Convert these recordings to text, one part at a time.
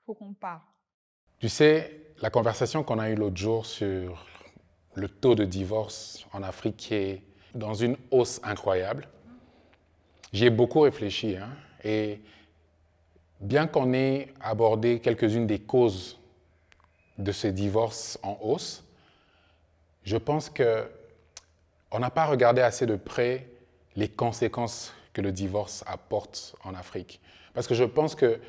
faut qu'on parle. Tu sais, la conversation qu'on a eue l'autre jour sur le taux de divorce en Afrique qui est dans une hausse incroyable, j'y ai beaucoup réfléchi. Et bien qu'on ait abordé quelques-unes des causes de ce divorce en hausse, je pense qu'on n'a pas regardé assez de près les conséquences que le divorce apporte en Afrique. Parce que je pense que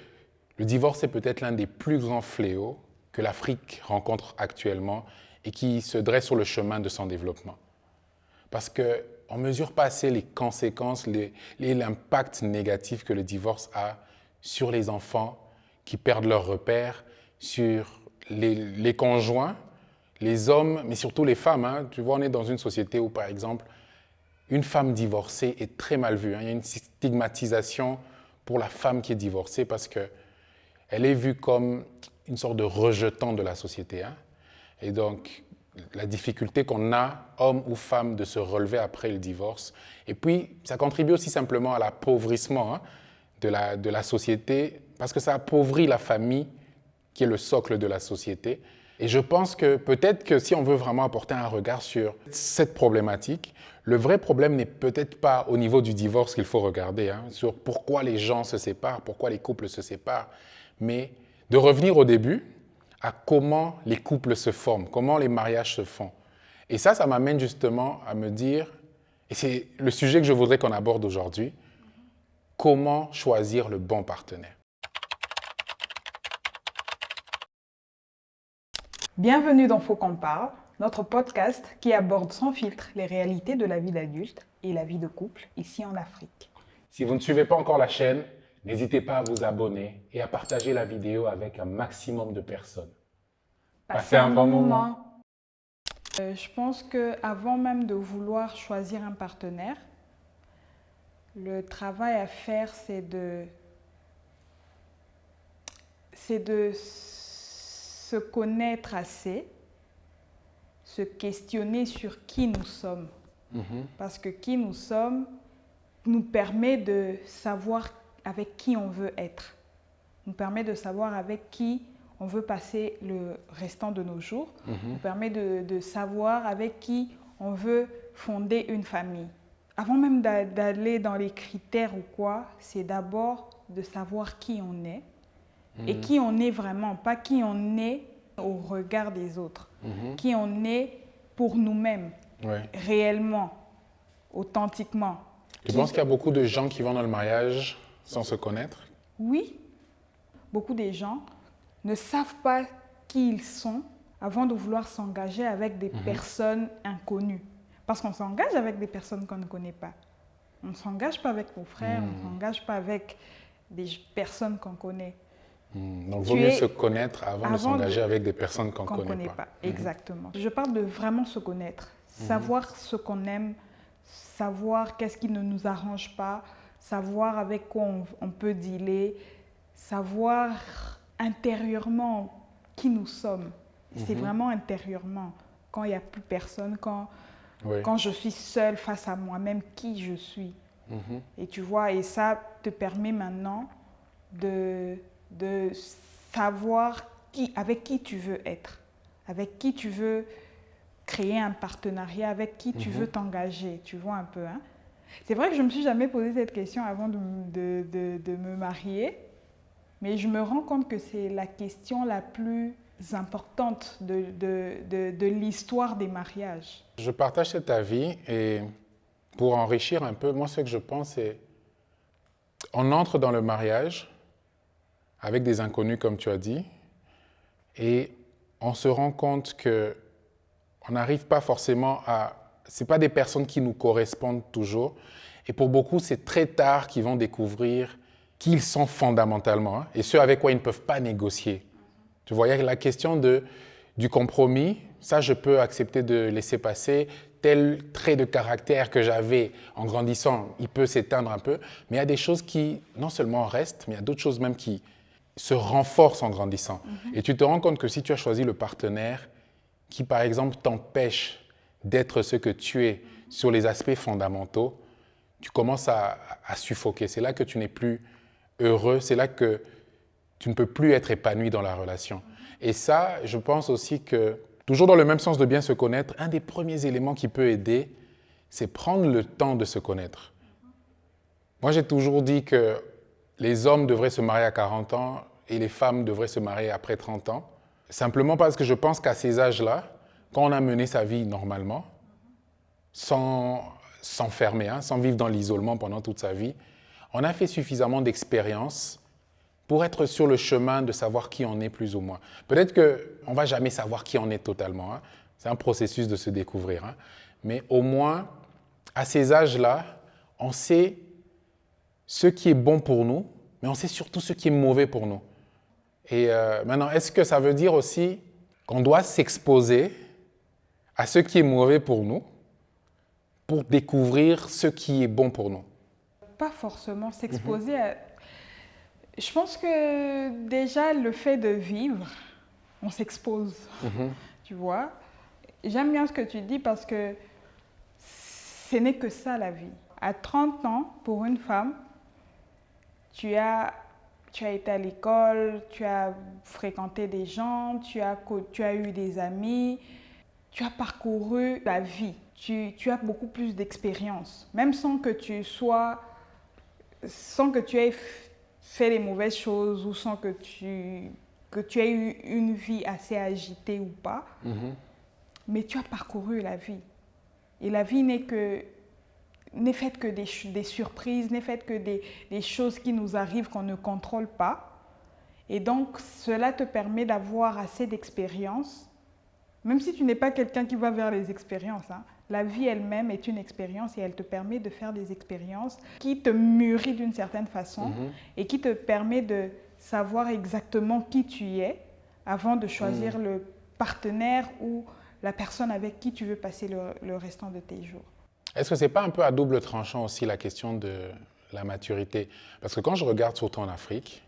le divorce est peut-être l'un des plus grands fléaux que l'Afrique rencontre actuellement et qui se dresse sur le chemin de son développement. Parce qu'on ne mesure pas assez les conséquences, l'impact négatif que le divorce a sur les enfants qui perdent leurs repères, sur les conjoints, les hommes, mais surtout les femmes. Tu vois, on est dans une société où, par exemple, une femme divorcée est très mal vue. Il y a une stigmatisation pour la femme qui est divorcée parce qu'elle est vue comme une sorte de rejetant de la société. Et donc, la difficulté qu'on a, homme ou femme, de se relever après le divorce. Et puis, ça contribue aussi simplement à l'appauvrissement de la société parce que ça appauvrit la famille qui est le socle de la société. Et je pense que peut-être que si on veut vraiment apporter un regard sur cette problématique, le vrai problème n'est peut-être pas au niveau du divorce qu'il faut regarder, sur pourquoi les gens se séparent, pourquoi les couples se séparent, mais de revenir au début à comment les couples se forment, comment les mariages se font. Et ça m'amène justement à me dire, et c'est le sujet que je voudrais qu'on aborde aujourd'hui, comment choisir le bon partenaire. Bienvenue dans Faut qu'on parle, notre podcast qui aborde sans filtre les réalités de la vie d'adulte et la vie de couple ici en Afrique. Si vous ne suivez pas encore la chaîne, n'hésitez pas à vous abonner et à partager la vidéo avec un maximum de personnes. Passez un bon moment. Je pense qu'avant même de vouloir choisir un partenaire, le travail à faire, c'est de se connaître assez, se questionner sur qui nous sommes. Parce que qui nous sommes nous permet de savoir avec qui on veut être, nous permet de savoir avec qui on veut passer le restant de nos jours, nous permet de savoir avec qui on veut fonder une famille. Avant même d'aller dans les critères ou quoi, c'est d'abord de savoir qui on est et qui on est vraiment, pas qui on est au regard des autres, qui on est pour nous-mêmes, réellement, authentiquement. Tu penses qu'il y a beaucoup de gens qui vont dans le mariage sans se connaître? Oui, beaucoup de gens ne savent pas qui ils sont avant de vouloir s'engager avec des personnes inconnues. Parce qu'on s'engage avec des personnes qu'on ne connaît pas. On ne s'engage pas avec nos frères, on ne s'engage pas avec des personnes qu'on connaît. Donc, il vaut mieux se connaître avant de s'engager avec des personnes qu'on ne connaît pas. Exactement. Je parle de vraiment se connaître, savoir ce qu'on aime, savoir qu'est-ce qui ne nous arrange pas, savoir avec quoi on peut dealer, savoir intérieurement qui nous sommes. C'est vraiment intérieurement, quand il n'y a plus personne, quand je suis seule face à moi-même, qui je suis. Et tu vois, et ça te permet maintenant de savoir avec qui tu veux être, avec qui tu veux créer un partenariat, avec qui tu veux t'engager, tu vois un peu. C'est vrai que je ne me suis jamais posé cette question avant de me marier, mais je me rends compte que c'est la question la plus importante de l'histoire des mariages. Je partage cet avis et pour enrichir un peu, moi ce que je pense c'est on entre dans le mariage avec des inconnus comme tu as dit et on se rend compte que on n'arrive pas forcément à... Ce n'est pas des personnes qui nous correspondent toujours. Et pour beaucoup, c'est très tard qu'ils vont découvrir qui ils sont fondamentalement et ce avec quoi ils ne peuvent pas négocier. Tu vois, il y a la question du compromis. Ça, je peux accepter de laisser passer. Tel trait de caractère que j'avais en grandissant, il peut s'éteindre un peu. Mais il y a des choses qui, non seulement restent, mais il y a d'autres choses même qui se renforcent en grandissant. Et tu te rends compte que si tu as choisi le partenaire qui, par exemple, t'empêche d'être ce que tu es sur les aspects fondamentaux, tu commences à suffoquer. C'est là que tu n'es plus heureux, c'est là que tu ne peux plus être épanoui dans la relation. Et ça, je pense aussi que, toujours dans le même sens de bien se connaître, un des premiers éléments qui peut aider, c'est prendre le temps de se connaître. Moi, j'ai toujours dit que les hommes devraient se marier à 40 ans et les femmes devraient se marier après 30 ans, simplement parce que je pense qu'à ces âges-là, quand on a mené sa vie normalement, sans s'enfermer, sans vivre dans l'isolement pendant toute sa vie, on a fait suffisamment d'expérience pour être sur le chemin de savoir qui on est plus ou moins. Peut-être qu'on ne va jamais savoir qui on est totalement. C'est un processus de se découvrir. Mais au moins, à ces âges-là, on sait ce qui est bon pour nous, mais on sait surtout ce qui est mauvais pour nous. Et maintenant, est-ce que ça veut dire aussi qu'on doit s'exposer à ce qui est mauvais pour nous pour découvrir ce qui est bon pour nous? Pas forcément s'exposer à... Je pense que déjà, le fait de vivre, on s'expose, tu vois. J'aime bien ce que tu dis parce que ce n'est que ça la vie. À 30 ans, pour une femme, tu as été à l'école, tu as fréquenté des gens, tu as eu des amis, tu as parcouru la vie. Tu as beaucoup plus d'expérience, même sans que tu aies fait les mauvaises choses ou sans que tu aies eu une vie assez agitée ou pas. Mais tu as parcouru la vie. Et la vie n'est faite que des surprises, n'est faite que des choses qui nous arrivent qu'on ne contrôle pas. Et donc, cela te permet d'avoir assez d'expérience, même si tu n'es pas quelqu'un qui va vers les expériences. La vie elle-même est une expérience et elle te permet de faire des expériences qui te mûrissent d'une certaine façon et qui te permet de savoir exactement qui tu es avant de choisir le partenaire ou la personne avec qui tu veux passer le restant de tes jours. Est-ce que ce n'est pas un peu à double tranchant aussi la question de la maturité? Parce que quand je regarde surtout en Afrique,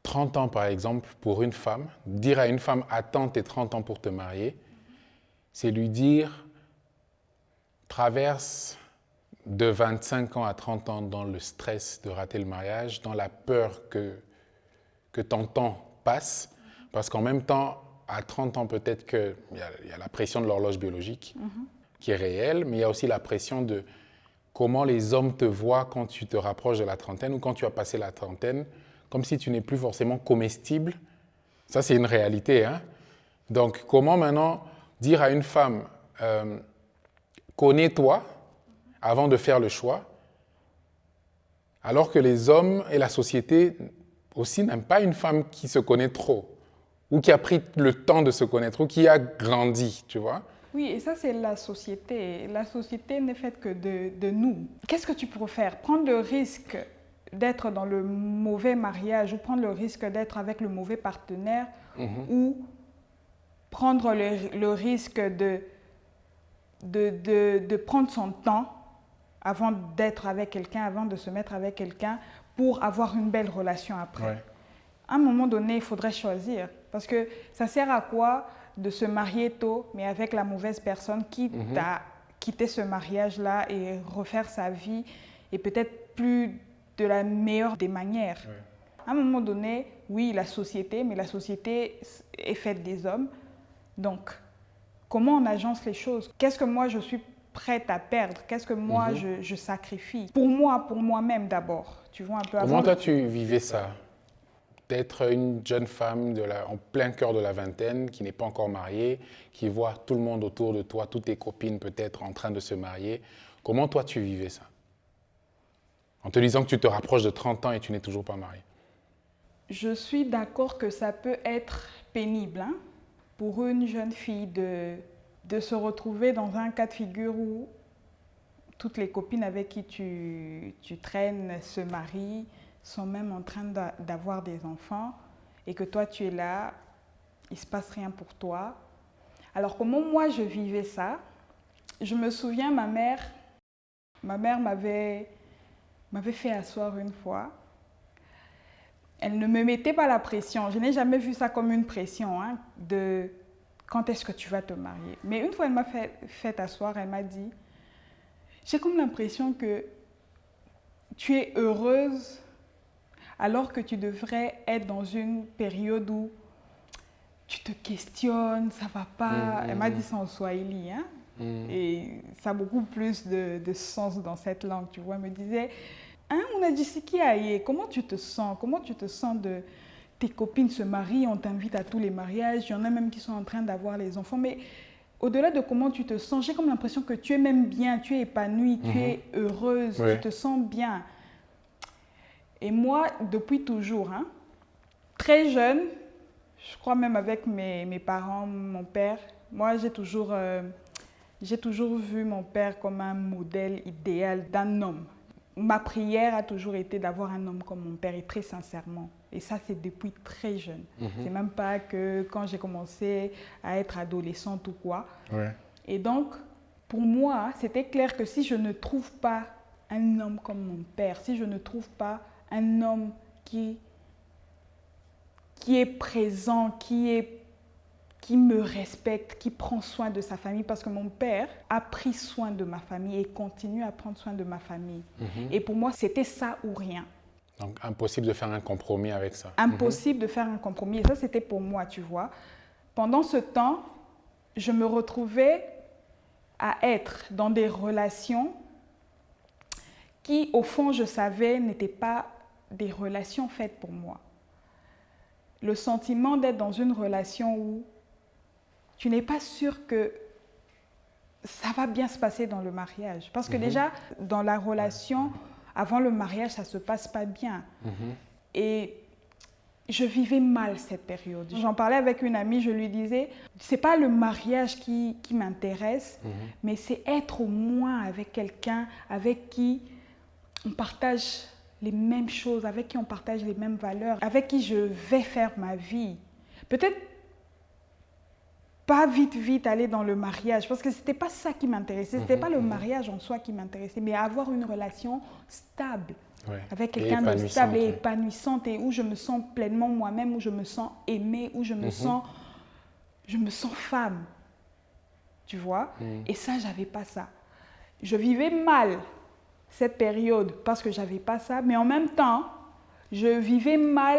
30 ans par exemple pour une femme, dire à une femme « attends tes 30 ans pour te marier », c'est lui dire « traverse de 25 ans à 30 ans dans le stress de rater le mariage, dans la peur que ton temps passe, parce qu'en même temps, à 30 ans peut-être qu'il y a la pression de l'horloge biologique, qui est réelle, mais il y a aussi la pression de comment les hommes te voient quand tu te rapproches de la trentaine ou quand tu as passé la trentaine, comme si tu n'es plus forcément comestible. Ça, c'est une réalité. Donc, comment maintenant dire à une femme, connais-toi avant de faire le choix, alors que les hommes et la société aussi n'aiment pas une femme qui se connaît trop, ou qui a pris le temps de se connaître, ou qui a grandi, tu vois. Oui, et ça, c'est la société. La société n'est faite que de nous. Qu'est-ce que tu préfères? Prendre le risque d'être dans le mauvais mariage ou prendre le risque d'être avec le mauvais partenaire ou prendre le risque de prendre son temps avant d'être avec quelqu'un, avant de se mettre avec quelqu'un pour avoir une belle relation après. Ouais. À un moment donné, il faudrait choisir parce que ça sert à quoi de se marier tôt, mais avec la mauvaise personne qui t'a quitté ce mariage-là et refaire sa vie et peut-être plus de la meilleure des manières. Ouais. À un moment donné, oui, la société, mais la société est faite des hommes. Donc, comment on agence les choses? Qu'est-ce que moi, je suis prête à perdre? Qu'est-ce que moi, je sacrifie? Pour moi, pour moi-même d'abord. Tu vois un peu. Comment toi, tu vivais ça? D'être une jeune femme en plein cœur de la vingtaine, qui n'est pas encore mariée, qui voit tout le monde autour de toi, toutes tes copines peut-être en train de se marier. Comment toi, tu vivais ça? En te disant que tu te rapproches de 30 ans et tu n'es toujours pas mariée. Je suis d'accord que ça peut être pénible pour une jeune fille de se retrouver dans un cas de figure où toutes les copines avec qui tu traînes se marient, sont même en train d'avoir des enfants et que toi tu es là, il ne se passe rien pour toi. Alors comment moi je vivais ça? Je me souviens, ma mère m'avait fait asseoir une fois. Elle ne me mettait pas la pression. Je n'ai jamais vu ça comme une pression de quand est-ce que tu vas te marier. Mais une fois elle m'a fait asseoir, elle m'a dit, j'ai comme l'impression que tu es heureuse alors que tu devrais être dans une période où tu te questionnes, ça va pas. Elle m'a dit ça en swahili, hein? Et ça a beaucoup plus de sens dans cette langue, tu vois. Elle me disait, hein, on a dit Siki Aye, comment tu te sens? Comment tu te sens de tes copines se marient, on t'invite à tous les mariages, il y en a même qui sont en train d'avoir les enfants, mais au-delà de comment tu te sens, j'ai comme l'impression que tu es même bien, tu es épanouie, tu es heureuse, tu te sens bien. Et moi, depuis toujours, hein, très jeune, je crois même avec mes parents, mon père, moi j'ai toujours vu mon père comme un modèle idéal d'un homme. Ma prière a toujours été d'avoir un homme comme mon père, et très sincèrement. Et ça, c'est depuis très jeune. C'est même pas que quand j'ai commencé à être adolescente ou quoi. Ouais. Et donc, pour moi, c'était clair que si je ne trouve pas un homme comme mon père, si je ne trouve pas un homme qui est présent, qui me respecte, qui prend soin de sa famille, parce que mon père a pris soin de ma famille et continue à prendre soin de ma famille. Et pour moi, c'était ça ou rien. Donc, impossible de faire un compromis avec ça. Impossible de faire un compromis. Et ça, c'était pour moi, tu vois. Pendant ce temps, je me retrouvais à être dans des relations qui, au fond, je savais, n'étaient pas des relations faites pour moi. Le sentiment d'être dans une relation où tu n'es pas sûr que ça va bien se passer dans le mariage. Parce que déjà, dans la relation, avant le mariage, ça ne se passe pas bien. Et je vivais mal cette période. J'en parlais avec une amie, je lui disais, c'est pas le mariage qui m'intéresse, mais c'est être au moins avec quelqu'un avec qui on partage les mêmes choses, avec qui on partage les mêmes valeurs, avec qui je vais faire ma vie. Peut-être pas vite aller dans le mariage, parce que c'était pas ça qui m'intéressait, c'était pas le mariage en soi qui m'intéressait, mais avoir une relation stable, avec quelqu'un de stable et épanouissante, et où je me sens pleinement moi-même, où je me sens aimée, où je me sens femme, tu vois. Et ça, j'avais pas ça. Je vivais mal cette période parce que j'avais pas ça, mais en même temps, je vivais mal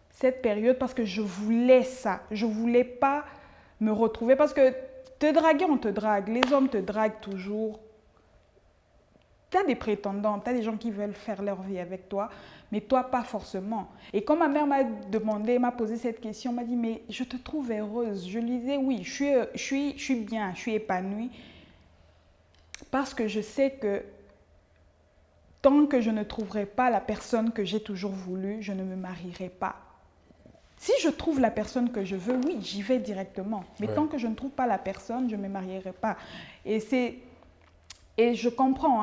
cette période parce que je voulais ça. Je voulais pas me retrouver, parce que te draguer, on te drague, les hommes te draguent toujours. Tu as des prétendants, tu as des gens qui veulent faire leur vie avec toi, mais toi, pas forcément. Et quand ma mère m'a posé cette question, m'a dit, mais je te trouve heureuse. Je lui disais, oui, je suis bien, je suis épanouie, parce que je sais que tant que je ne trouverai pas la personne que j'ai toujours voulu, je ne me marierai pas. Si je trouve la personne que je veux, oui, j'y vais directement. Mais tant que je ne trouve pas la personne, je ne me marierai pas. Et je comprends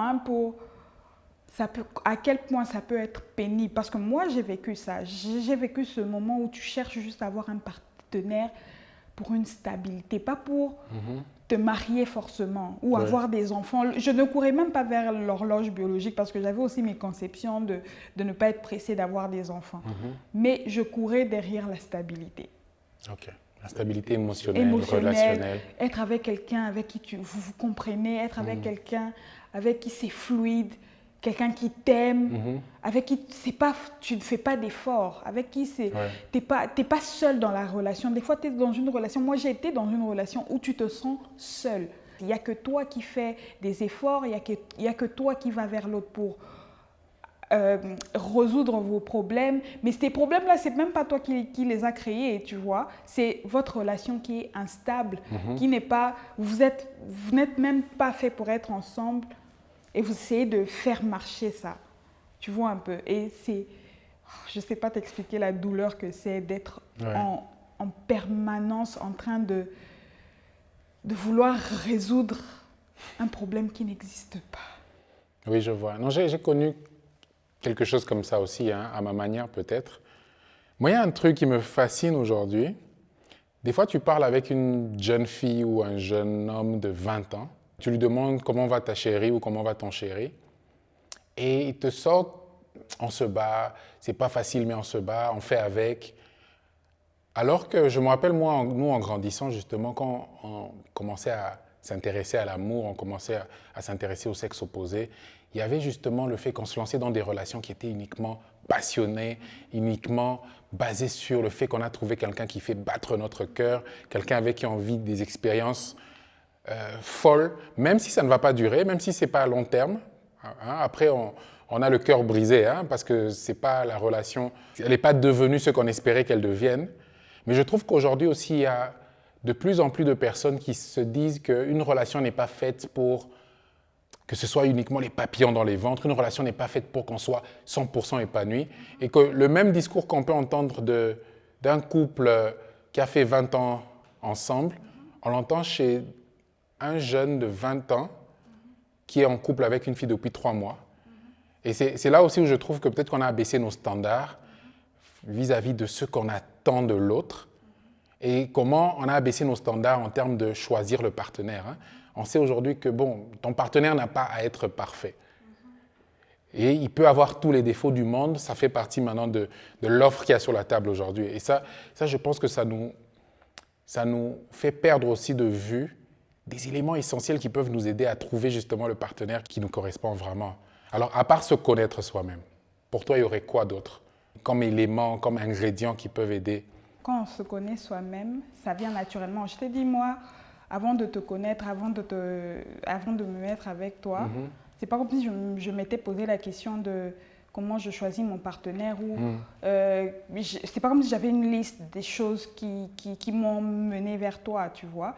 à quel point ça peut être pénible. Parce que moi, j'ai vécu ça. J'ai vécu ce moment où tu cherches juste à avoir un partenaire pour une stabilité, pas pour te marier forcément ou avoir des enfants. Je ne courais même pas vers l'horloge biologique, parce que j'avais aussi mes conceptions de ne pas être pressée d'avoir des enfants. Mais je courais derrière la stabilité. Ok. La stabilité émotionnelle, relationnelle. Être avec quelqu'un avec qui vous vous comprenez, être avec quelqu'un avec qui c'est fluide, quelqu'un qui t'aime, avec qui tu ne fais pas d'efforts, avec qui t'es pas seul dans la relation. Des fois, tu es dans une relation. Moi, j'ai été dans une relation où tu te sens seul. Il n'y a que toi qui fais des efforts, il n'y a que toi qui vas vers l'autre pour résoudre vos problèmes. Mais ces problèmes-là, ce n'est même pas toi qui les as créés, tu vois. C'est votre relation qui est instable, qui n'est pas... Vous n'êtes même pas fait pour être ensemble. Et vous essayez de faire marcher ça, tu vois un peu. Et je ne sais pas t'expliquer la douleur que c'est d'être en permanence en train de vouloir résoudre un problème qui n'existe pas. Oui, je vois. Non, j'ai connu quelque chose comme ça aussi, hein, à ma manière peut-être. Moi, il y a un truc qui me fascine aujourd'hui. Des fois, tu parles avec une jeune fille ou un jeune homme de 20 ans. Tu lui demandes comment va ta chérie ou comment va ton chéri. Et il te sort, on se bat, c'est pas facile mais on se bat, on fait avec. Alors que je me rappelle, moi, nous en grandissant justement, quand on commençait à s'intéresser à l'amour, on commençait à s'intéresser au sexe opposé, il y avait justement le fait qu'on se lançait dans des relations qui étaient uniquement passionnée, uniquement basée sur le fait qu'on a trouvé quelqu'un qui fait battre notre cœur, quelqu'un avec qui on vit des expériences folles, même si ça ne va pas durer, même si ce n'est pas à long terme. Hein, après, on a le cœur brisé, hein, parce que c'est pas la relation, elle n'est pas devenue ce qu'on espérait qu'elle devienne. Mais je trouve qu'aujourd'hui aussi, il y a de plus en plus de personnes qui se disent qu'une relation n'est pas faite pour que ce soit uniquement les papillons dans les ventres. Une relation n'est pas faite pour qu'on soit 100% épanoui. Et que le même discours qu'on peut entendre d'un couple qui a fait 20 ans ensemble, on l'entend chez un jeune de 20 ans qui est en couple avec une fille depuis 3 mois. Et c'est là aussi où je trouve que peut-être qu'on a abaissé nos standards vis-à-vis de ce qu'on attend de l'autre et comment on a abaissé nos standards en termes de choisir le partenaire. Hein. On sait aujourd'hui que bon, ton partenaire n'a pas à être parfait. Et il peut avoir tous les défauts du monde. Ça fait partie maintenant de l'offre qu'il y a sur la table aujourd'hui. Et ça, je pense que ça nous fait perdre aussi de vue des éléments essentiels qui peuvent nous aider à trouver justement le partenaire qui nous correspond vraiment. Alors, à part se connaître soi-même, pour toi, il y aurait quoi d'autre comme éléments, comme ingrédients qui peuvent aider? Quand on se connaît soi-même, ça vient naturellement. Je t'ai dit, moi, avant de te connaître, avant de me mettre avec toi, c'est pas comme si je m'étais posé la question de comment je choisis mon partenaire ou c'est pas comme si j'avais une liste des choses qui m'ont mené vers toi, tu vois.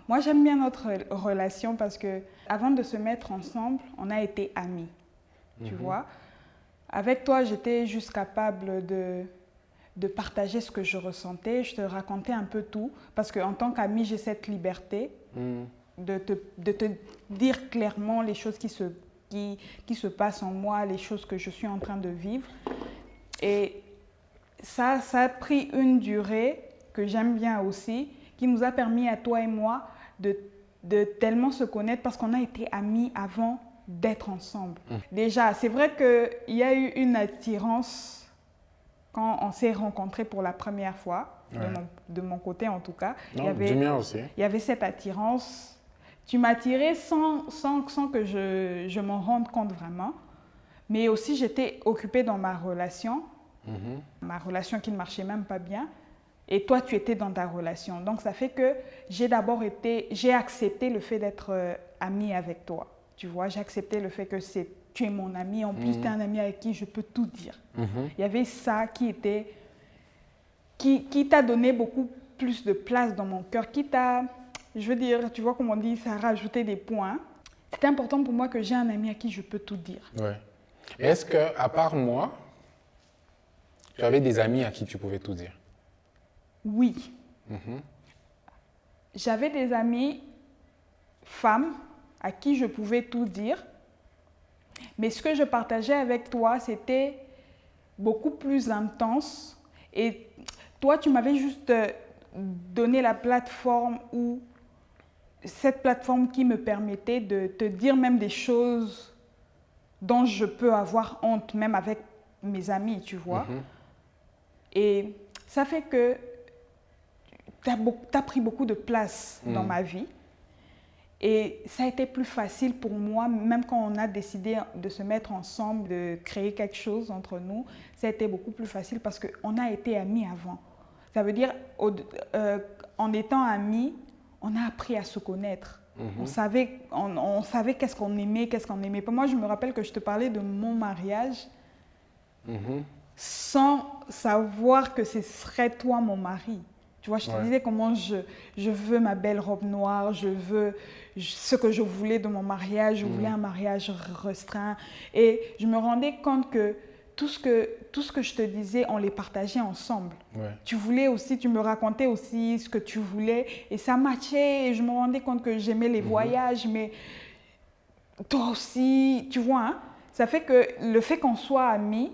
Moi, j'aime bien notre relation parce que avant de se mettre ensemble, on a été amis, tu vois. Avec toi, j'étais juste capable de partager ce que je ressentais. Je te racontais un peu tout parce qu'en tant qu'amie, j'ai cette liberté de te dire clairement les choses qui se passent en moi, les choses que je suis en train de vivre. Et ça a pris une durée que j'aime bien aussi, qui nous a permis à toi et moi de tellement se connaître parce qu'on a été amis avant d'être ensemble. Déjà, c'est vrai qu'il y a eu une attirance quand on s'est rencontrés pour la première fois, de mon côté en tout cas. Non, du mien aussi. Il y avait cette attirance. Tu m'attirais sans que je m'en rende compte vraiment. Mais aussi, j'étais occupée dans ma relation qui ne marchait même pas bien. Et toi, tu étais dans ta relation. Donc, ça fait que j'ai accepté le fait d'être amie avec toi. Tu vois, j'ai accepté le fait que tu es mon ami. En plus, tu es un ami avec qui je peux tout dire. Il y avait ça qui t'a donné beaucoup plus de place dans mon cœur, je veux dire, tu vois comme on dit, ça a rajouté des points. C'était important pour moi que j'ai un ami à qui je peux tout dire. Ouais. Et est-ce qu'à part moi, tu avais des amis à qui tu pouvais tout dire? Oui. J'avais des amies femmes à qui je pouvais tout dire. Mais ce que je partageais avec toi, c'était beaucoup plus intense. Et toi, tu m'avais juste donné la plateforme cette plateforme qui me permettait de te dire même des choses dont je peux avoir honte, même avec mes amis, tu vois. Et ça fait que tu as pris beaucoup de place dans ma vie. Et ça a été plus facile pour moi, même quand on a décidé de se mettre ensemble, de créer quelque chose entre nous, ça a été beaucoup plus facile parce qu'on a été amis avant. Ça veut dire, en étant amis, on a appris à se connaître. On savait qu'est-ce qu'on aimait, qu'est-ce qu'on n'aimait pas. Moi, je me rappelle que je te parlais de mon mariage sans savoir que ce serait toi mon mari. Tu vois, je te disais comment je veux ma belle robe noire, je veux ce que je voulais de mon mariage, je voulais un mariage restreint. Et je me rendais compte que tout ce que je te disais, on les partageait ensemble. Tu voulais aussi, tu me racontais aussi ce que tu voulais et ça matchait. Et je me rendais compte que j'aimais les voyages, mais toi aussi, tu vois, hein, ça fait que le fait qu'on soit amis,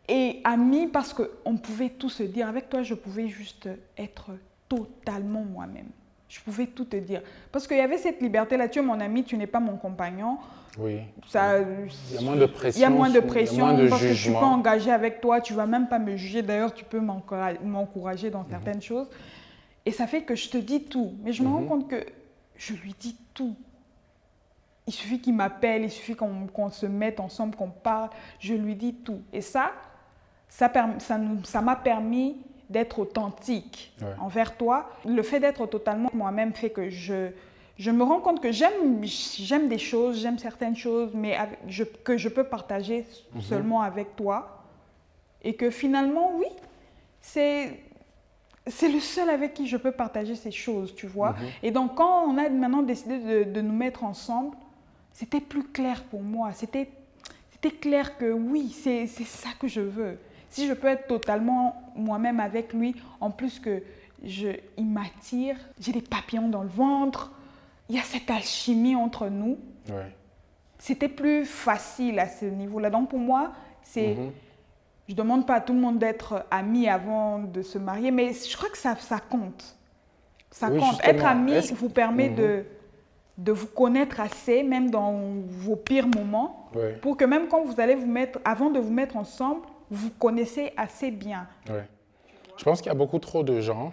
et amis parce qu'on pouvait tout se dire. Avec toi, je pouvais juste être totalement moi-même. Je pouvais tout te dire. Parce qu'il y avait cette liberté-là. Tu es mon ami, tu n'es pas mon compagnon. Oui. Ça, il y a moins de pression. Il y a moins de pression. Il y a moins de parce jugement. Que je ne suis pas engagée avec toi. Tu ne vas même pas me juger. D'ailleurs, tu peux m'encourager dans certaines choses. Et ça fait que je te dis tout. Mais je me rends compte que je lui dis tout. il suffit qu'il m'appelle, il suffit qu'on se mette ensemble, qu'on parle, je lui dis tout. Et ça m'a permis d'être authentique envers toi. Le fait d'être totalement moi-même fait que je me rends compte que j'aime des choses, j'aime certaines choses, mais que je peux partager seulement avec toi. Et que finalement, oui, c'est le seul avec qui je peux partager ces choses, tu vois. Et donc, quand on a maintenant décidé de nous mettre ensemble, c'était plus clair pour moi. C'était clair que oui, c'est ça que je veux. Si je peux être totalement moi-même avec lui, en plus que il m'attire, j'ai des papillons dans le ventre, il y a cette alchimie entre nous. Ouais. C'était plus facile à ce niveau-là. Donc pour moi, je ne demande pas à tout le monde d'être ami avant de se marier, mais je crois que ça compte. Ça compte. Être ami vous permet de vous connaître assez, même dans vos pires moments, pour que même quand vous allez avant de vous mettre ensemble, vous connaissez assez bien. Ouais. Je pense qu'il y a beaucoup trop de gens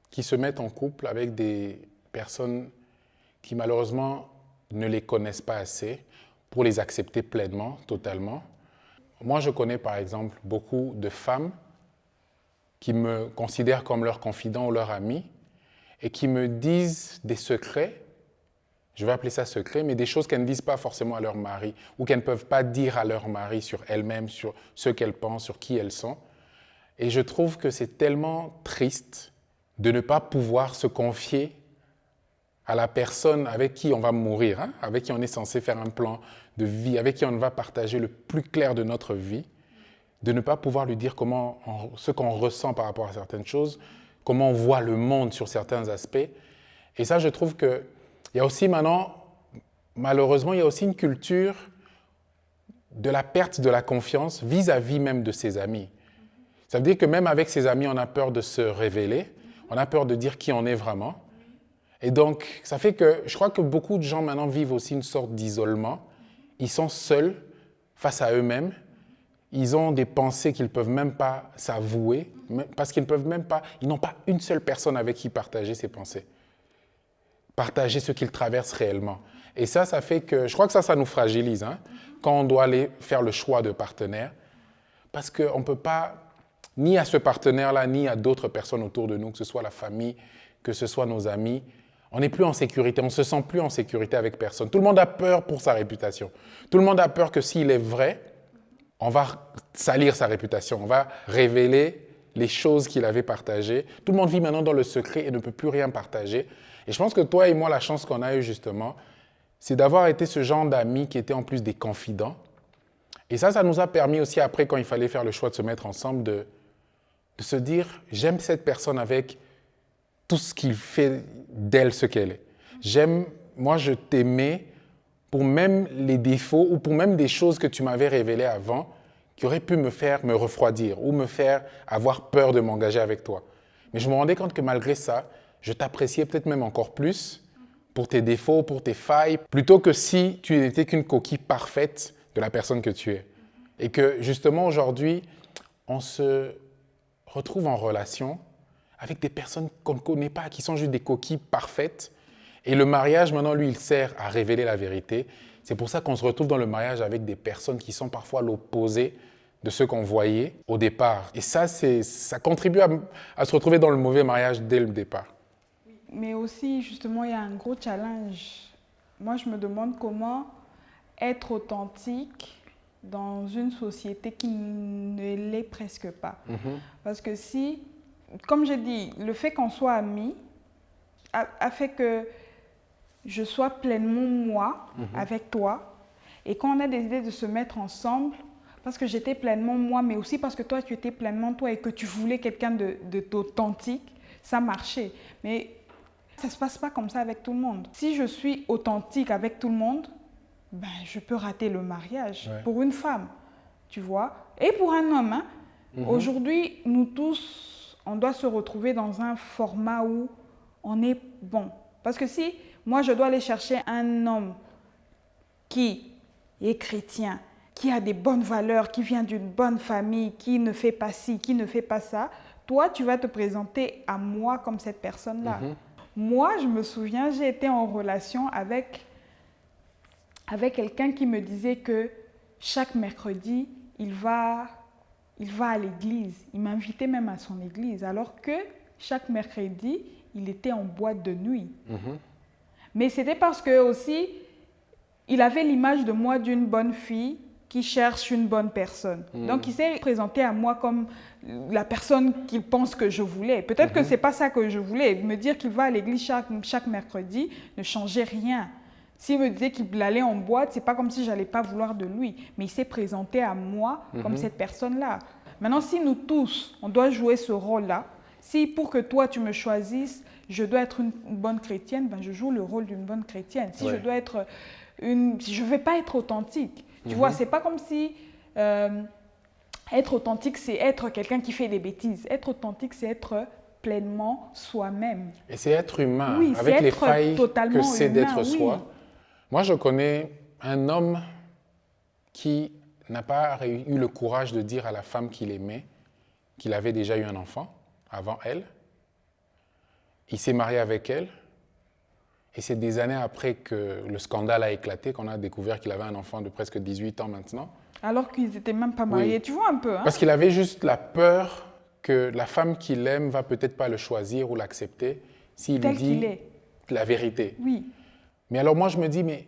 qui se mettent en couple avec des personnes qui malheureusement ne les connaissent pas assez pour les accepter pleinement, totalement. Moi, je connais par exemple beaucoup de femmes qui me considèrent comme leur confident ou leur ami et qui me disent des secrets, je vais appeler ça secret, mais des choses qu'elles ne disent pas forcément à leur mari ou qu'elles ne peuvent pas dire à leur mari sur elles-mêmes, sur ce qu'elles pensent, sur qui elles sont. Et je trouve que c'est tellement triste de ne pas pouvoir se confier à la personne avec qui on va mourir, avec qui on est censé faire un plan de vie, avec qui on va partager le plus clair de notre vie, de ne pas pouvoir lui dire ce qu'on ressent par rapport à certaines choses, comment on voit le monde sur certains aspects. Et ça, je trouve qu'il y a aussi maintenant, malheureusement, il y a aussi une culture de la perte de la confiance vis-à-vis même de ses amis. Ça veut dire que même avec ses amis, on a peur de se révéler, on a peur de dire qui on est vraiment. Et donc, ça fait que je crois que beaucoup de gens maintenant vivent aussi une sorte d'isolement. Ils sont seuls face à eux-mêmes. Ils ont des pensées qu'ils ne peuvent même pas s'avouer parce qu'ils n'ont pas une seule personne avec qui partager ces pensées, partager ce qu'ils traversent réellement. Et ça fait que, je crois que ça nous fragilise quand on doit aller faire le choix de partenaire parce qu'on ne peut pas, ni à ce partenaire-là, ni à d'autres personnes autour de nous, que ce soit la famille, que ce soit nos amis, on n'est plus en sécurité, on ne se sent plus en sécurité avec personne. Tout le monde a peur pour sa réputation. Tout le monde a peur que s'il est vrai, on va salir sa réputation, on va révéler les choses qu'il avait partagées. Tout le monde vit maintenant dans le secret et ne peut plus rien partager. Et je pense que toi et moi, la chance qu'on a eue justement, c'est d'avoir été ce genre d'amis qui étaient en plus des confidents. Et ça nous a permis aussi après, quand il fallait faire le choix de se mettre ensemble, de se dire, j'aime cette personne avec tout ce qu'il fait d'elle, ce qu'elle est. Moi, je t'aimais pour même les défauts ou pour même des choses que tu m'avais révélées avant qui auraient pu me faire me refroidir ou me faire avoir peur de m'engager avec toi. Mais je me rendais compte que malgré ça, je t'appréciais peut-être même encore plus pour tes défauts, pour tes failles, plutôt que si tu n'étais qu'une coquille parfaite de la personne que tu es. Et que justement aujourd'hui, on se retrouve en relation avec des personnes qu'on ne connaît pas, qui sont juste des coquilles parfaites. Et le mariage, maintenant, lui, il sert à révéler la vérité. C'est pour ça qu'on se retrouve dans le mariage avec des personnes qui sont parfois l'opposé de ce qu'on voyait au départ. Et ça contribue à se retrouver dans le mauvais mariage dès le départ. Mais aussi, justement, il y a un gros challenge. Moi, je me demande comment être authentique dans une société qui ne l'est presque pas. Parce que comme j'ai dit, le fait qu'on soit amis a fait que je sois pleinement moi avec toi. Et quand on a décidé de se mettre ensemble, parce que j'étais pleinement moi, mais aussi parce que toi, tu étais pleinement toi et que tu voulais quelqu'un d'authentique, ça marchait. Mais ça ne se passe pas comme ça avec tout le monde. Si je suis authentique avec tout le monde, ben, je peux rater le mariage pour une femme, tu vois. Et pour un homme, aujourd'hui, nous tous, on doit se retrouver dans un format où on est bon. Parce que si moi, je dois aller chercher un homme qui est chrétien, qui a des bonnes valeurs, qui vient d'une bonne famille, qui ne fait pas ci, qui ne fait pas ça, toi, tu vas te présenter à moi comme cette personne-là. Moi, je me souviens, j'ai été en relation avec avec quelqu'un qui me disait que chaque mercredi, il va à l'église. Il m'invitait même à son église, alors que chaque mercredi, il était en boîte de nuit. Mais c'était parce que aussi, il avait l'image de moi d'une bonne fille qui cherche une bonne personne. Donc, il s'est présenté à moi comme la personne qu'il pense que je voulais. Peut-être que ce n'est pas ça que je voulais. Me dire qu'il va à l'église chaque mercredi ne changeait rien. S'il me disait qu'il allait en boîte, ce n'est pas comme si je n'allais pas vouloir de lui. Mais il s'est présenté à moi comme cette personne-là. Maintenant, si nous tous, on doit jouer ce rôle-là, si pour que toi, tu me choisisses, je dois être une bonne chrétienne, ben je joue le rôle d'une bonne chrétienne. Si je dois être je ne vais pas être authentique. Tu vois, ce n'est pas comme si être authentique, c'est être quelqu'un qui fait des bêtises. Être authentique, c'est être pleinement soi-même. Et c'est être humain, oui, avec les failles que c'est d'être soi. Moi, je connais un homme qui n'a pas eu le courage de dire à la femme qu'il aimait qu'il avait déjà eu un enfant avant elle. Il s'est marié avec elle. Et c'est des années après que le scandale a éclaté qu'on a découvert qu'il avait un enfant de presque 18 ans maintenant. Alors qu'ils n'étaient même pas mariés, oui. Tu vois un peu. Hein? Parce qu'il avait juste la peur que la femme qu'il aime va peut-être pas le choisir ou l'accepter s'il lui dit la vérité. Oui. Mais alors moi je me dis, mais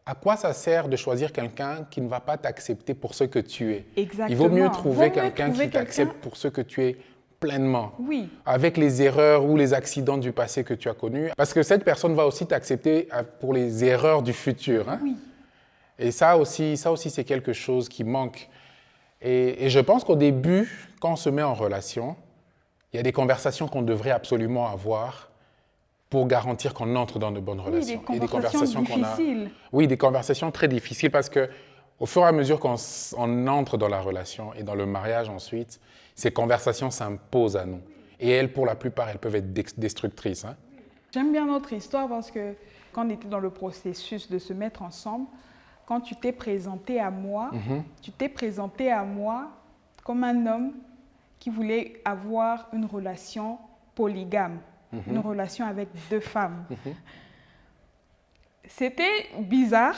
à quoi ça sert de choisir quelqu'un qui ne va pas t'accepter pour ce que tu es? Exactement. Il vaut mieux trouver quelqu'un qui t'accepte pour ce que tu es pleinement, oui. Avec les erreurs ou les accidents du passé que tu as connus. Parce que cette personne va aussi t'accepter pour les erreurs du futur. Hein? Oui. Et ça aussi c'est quelque chose qui manque. Et je pense qu'au début, quand on se met en relation, il y a des conversations qu'on devrait absolument avoir pour garantir qu'on entre dans de bonnes relations. Et des conversations difficiles. Oui, des conversations très difficiles parce que au fur et à mesure qu'on entre dans la relation et dans le mariage ensuite, ces conversations s'imposent à nous. Et elles, pour la plupart, elles peuvent être destructrices. Hein? J'aime bien notre histoire parce que quand on était dans le processus de se mettre ensemble, quand tu t'es présenté à moi, tu t'es présenté à moi comme un homme qui voulait avoir une relation polygame, une relation avec 2 femmes. C'était bizarre.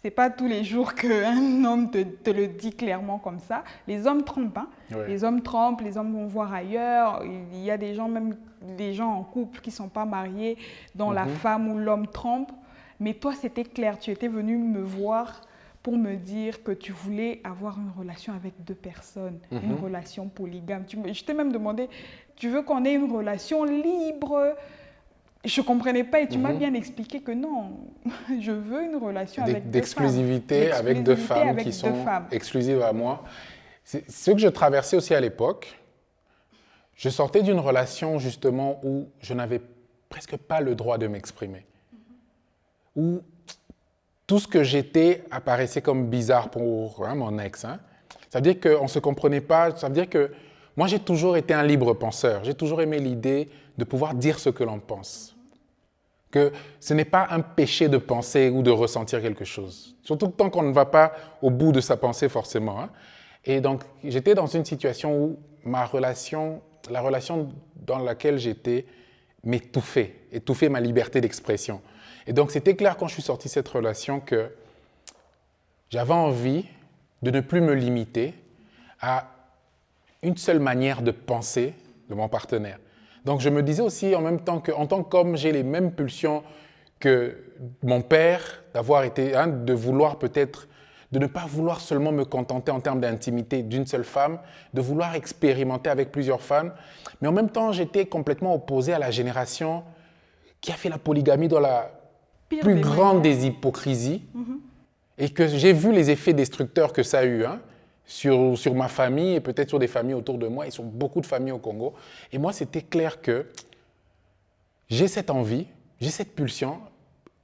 Ce n'est pas tous les jours qu'un homme te le dit clairement comme ça. Les hommes trompent. Hein? Ouais. Les hommes trompent, les hommes vont voir ailleurs. Il y a des gens, même des gens en couple qui ne sont pas mariés, dont la femme ou l'homme trompe. Mais toi, c'était clair. Tu étais venu me voir pour me dire que tu voulais avoir une relation avec 2 personnes, une relation polygame. Je t'ai même demandé, tu veux qu'on ait une relation libre ? Je ne comprenais pas et tu m'as bien expliqué que non, je veux une relation avec 2 femmes. D'exclusivité avec 2 femmes qui sont exclusives à moi. C'est ce que je traversais aussi à l'époque. Je sortais d'une relation justement où je n'avais presque pas le droit de m'exprimer. Où tout ce que j'étais apparaissait comme bizarre pour mon ex. Hein. Ça veut dire qu'on ne se comprenait pas. Ça veut dire que moi, j'ai toujours été un libre penseur. J'ai toujours aimé l'idée de pouvoir dire ce que l'on pense. Que ce n'est pas un péché de penser ou de ressentir quelque chose. Surtout tant qu'on ne va pas au bout de sa pensée forcément. Hein. Et donc, j'étais dans une situation où la relation dans laquelle j'étais m'étouffait ma liberté d'expression. Et donc, c'était clair quand je suis sorti de cette relation que j'avais envie de ne plus me limiter à une seule manière de penser de mon partenaire. Donc, je me disais aussi en même temps qu'en tant qu'homme, j'ai les mêmes pulsions que mon père, d'avoir été, de vouloir peut-être, de ne pas vouloir seulement me contenter en termes d'intimité d'une seule femme, de vouloir expérimenter avec plusieurs femmes. Mais en même temps, j'étais complètement opposé à la génération qui a fait la polygamie dans la plus grande des hypocrisies et que j'ai vu les effets destructeurs que ça a eu, sur ma famille et peut-être sur des familles autour de moi. Ils sont beaucoup de familles au Congo. Et moi, c'était clair que j'ai cette envie, j'ai cette pulsion.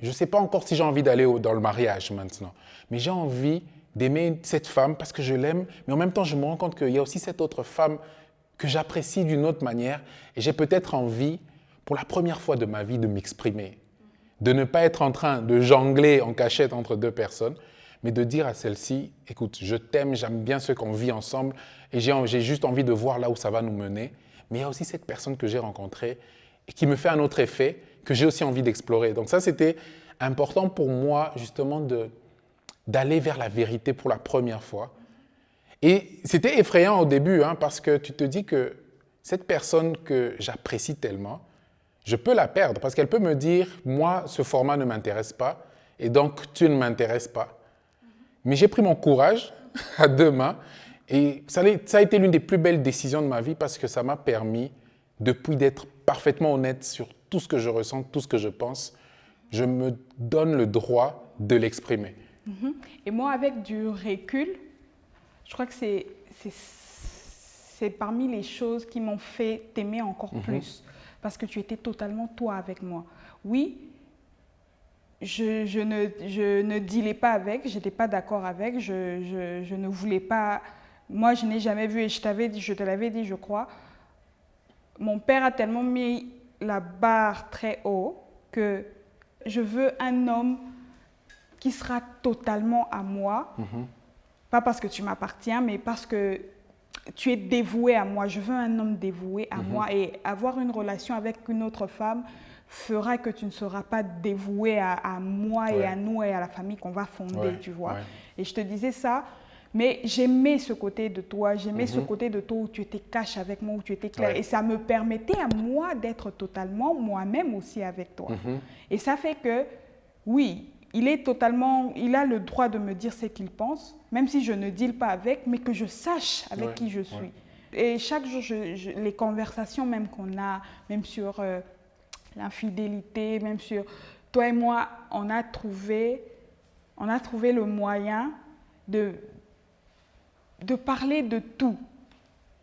Je ne sais pas encore si j'ai envie d'aller dans le mariage maintenant. Mais j'ai envie d'aimer cette femme parce que je l'aime. Mais en même temps, je me rends compte qu'il y a aussi cette autre femme que j'apprécie d'une autre manière. Et j'ai peut-être envie, pour la première fois de ma vie, de m'exprimer. De ne pas être en train de jongler en cachette entre 2 personnes. Mais de dire à celle-ci, écoute, je t'aime, j'aime bien ce qu'on vit ensemble et j'ai juste envie de voir là où ça va nous mener. Mais il y a aussi cette personne que j'ai rencontrée et qui me fait un autre effet que j'ai aussi envie d'explorer. Donc ça, c'était important pour moi justement d'aller vers la vérité pour la première fois. Et c'était effrayant au début, hein, parce que tu te dis que cette personne que j'apprécie tellement, je peux la perdre parce qu'elle peut me dire « moi, ce format ne m'intéresse pas et donc tu ne m'intéresses pas ». Mais j'ai pris mon courage à deux mains et ça a été l'une des plus belles décisions de ma vie parce que ça m'a permis, depuis d'être parfaitement honnête sur tout ce que je ressens, tout ce que je pense, je me donne le droit de l'exprimer. Et moi, avec du recul, je crois que c'est parmi les choses qui m'ont fait t'aimer encore plus. Parce que tu étais totalement toi avec moi. Oui, je ne dealais pas avec, je n'étais pas d'accord avec, je ne voulais pas... Moi, je n'ai jamais vu, et je te l'avais dit, je crois, mon père a tellement mis la barre très haut que je veux un homme qui sera totalement à moi, pas parce que tu m'appartiens, mais parce que tu es dévoué à moi. Je veux un homme dévoué à moi. Et avoir une relation avec une autre femme fera que tu ne seras pas dévoué à moi et à nous et à la famille qu'on va fonder, tu vois. Et je te disais ça, mais j'aimais ce côté de toi. J'aimais ce côté de toi où tu étais cash avec moi, où tu étais clair. Et ça me permettait à moi d'être totalement moi-même aussi avec toi. Et ça fait que, oui, il a le droit de me dire ce qu'il pense, même si je ne deal pas avec, mais que je sache avec qui je suis. Et chaque jour, les conversations même qu'on a, même sur l'infidélité, même sur... Toi et moi, on a trouvé le moyen de parler de tout.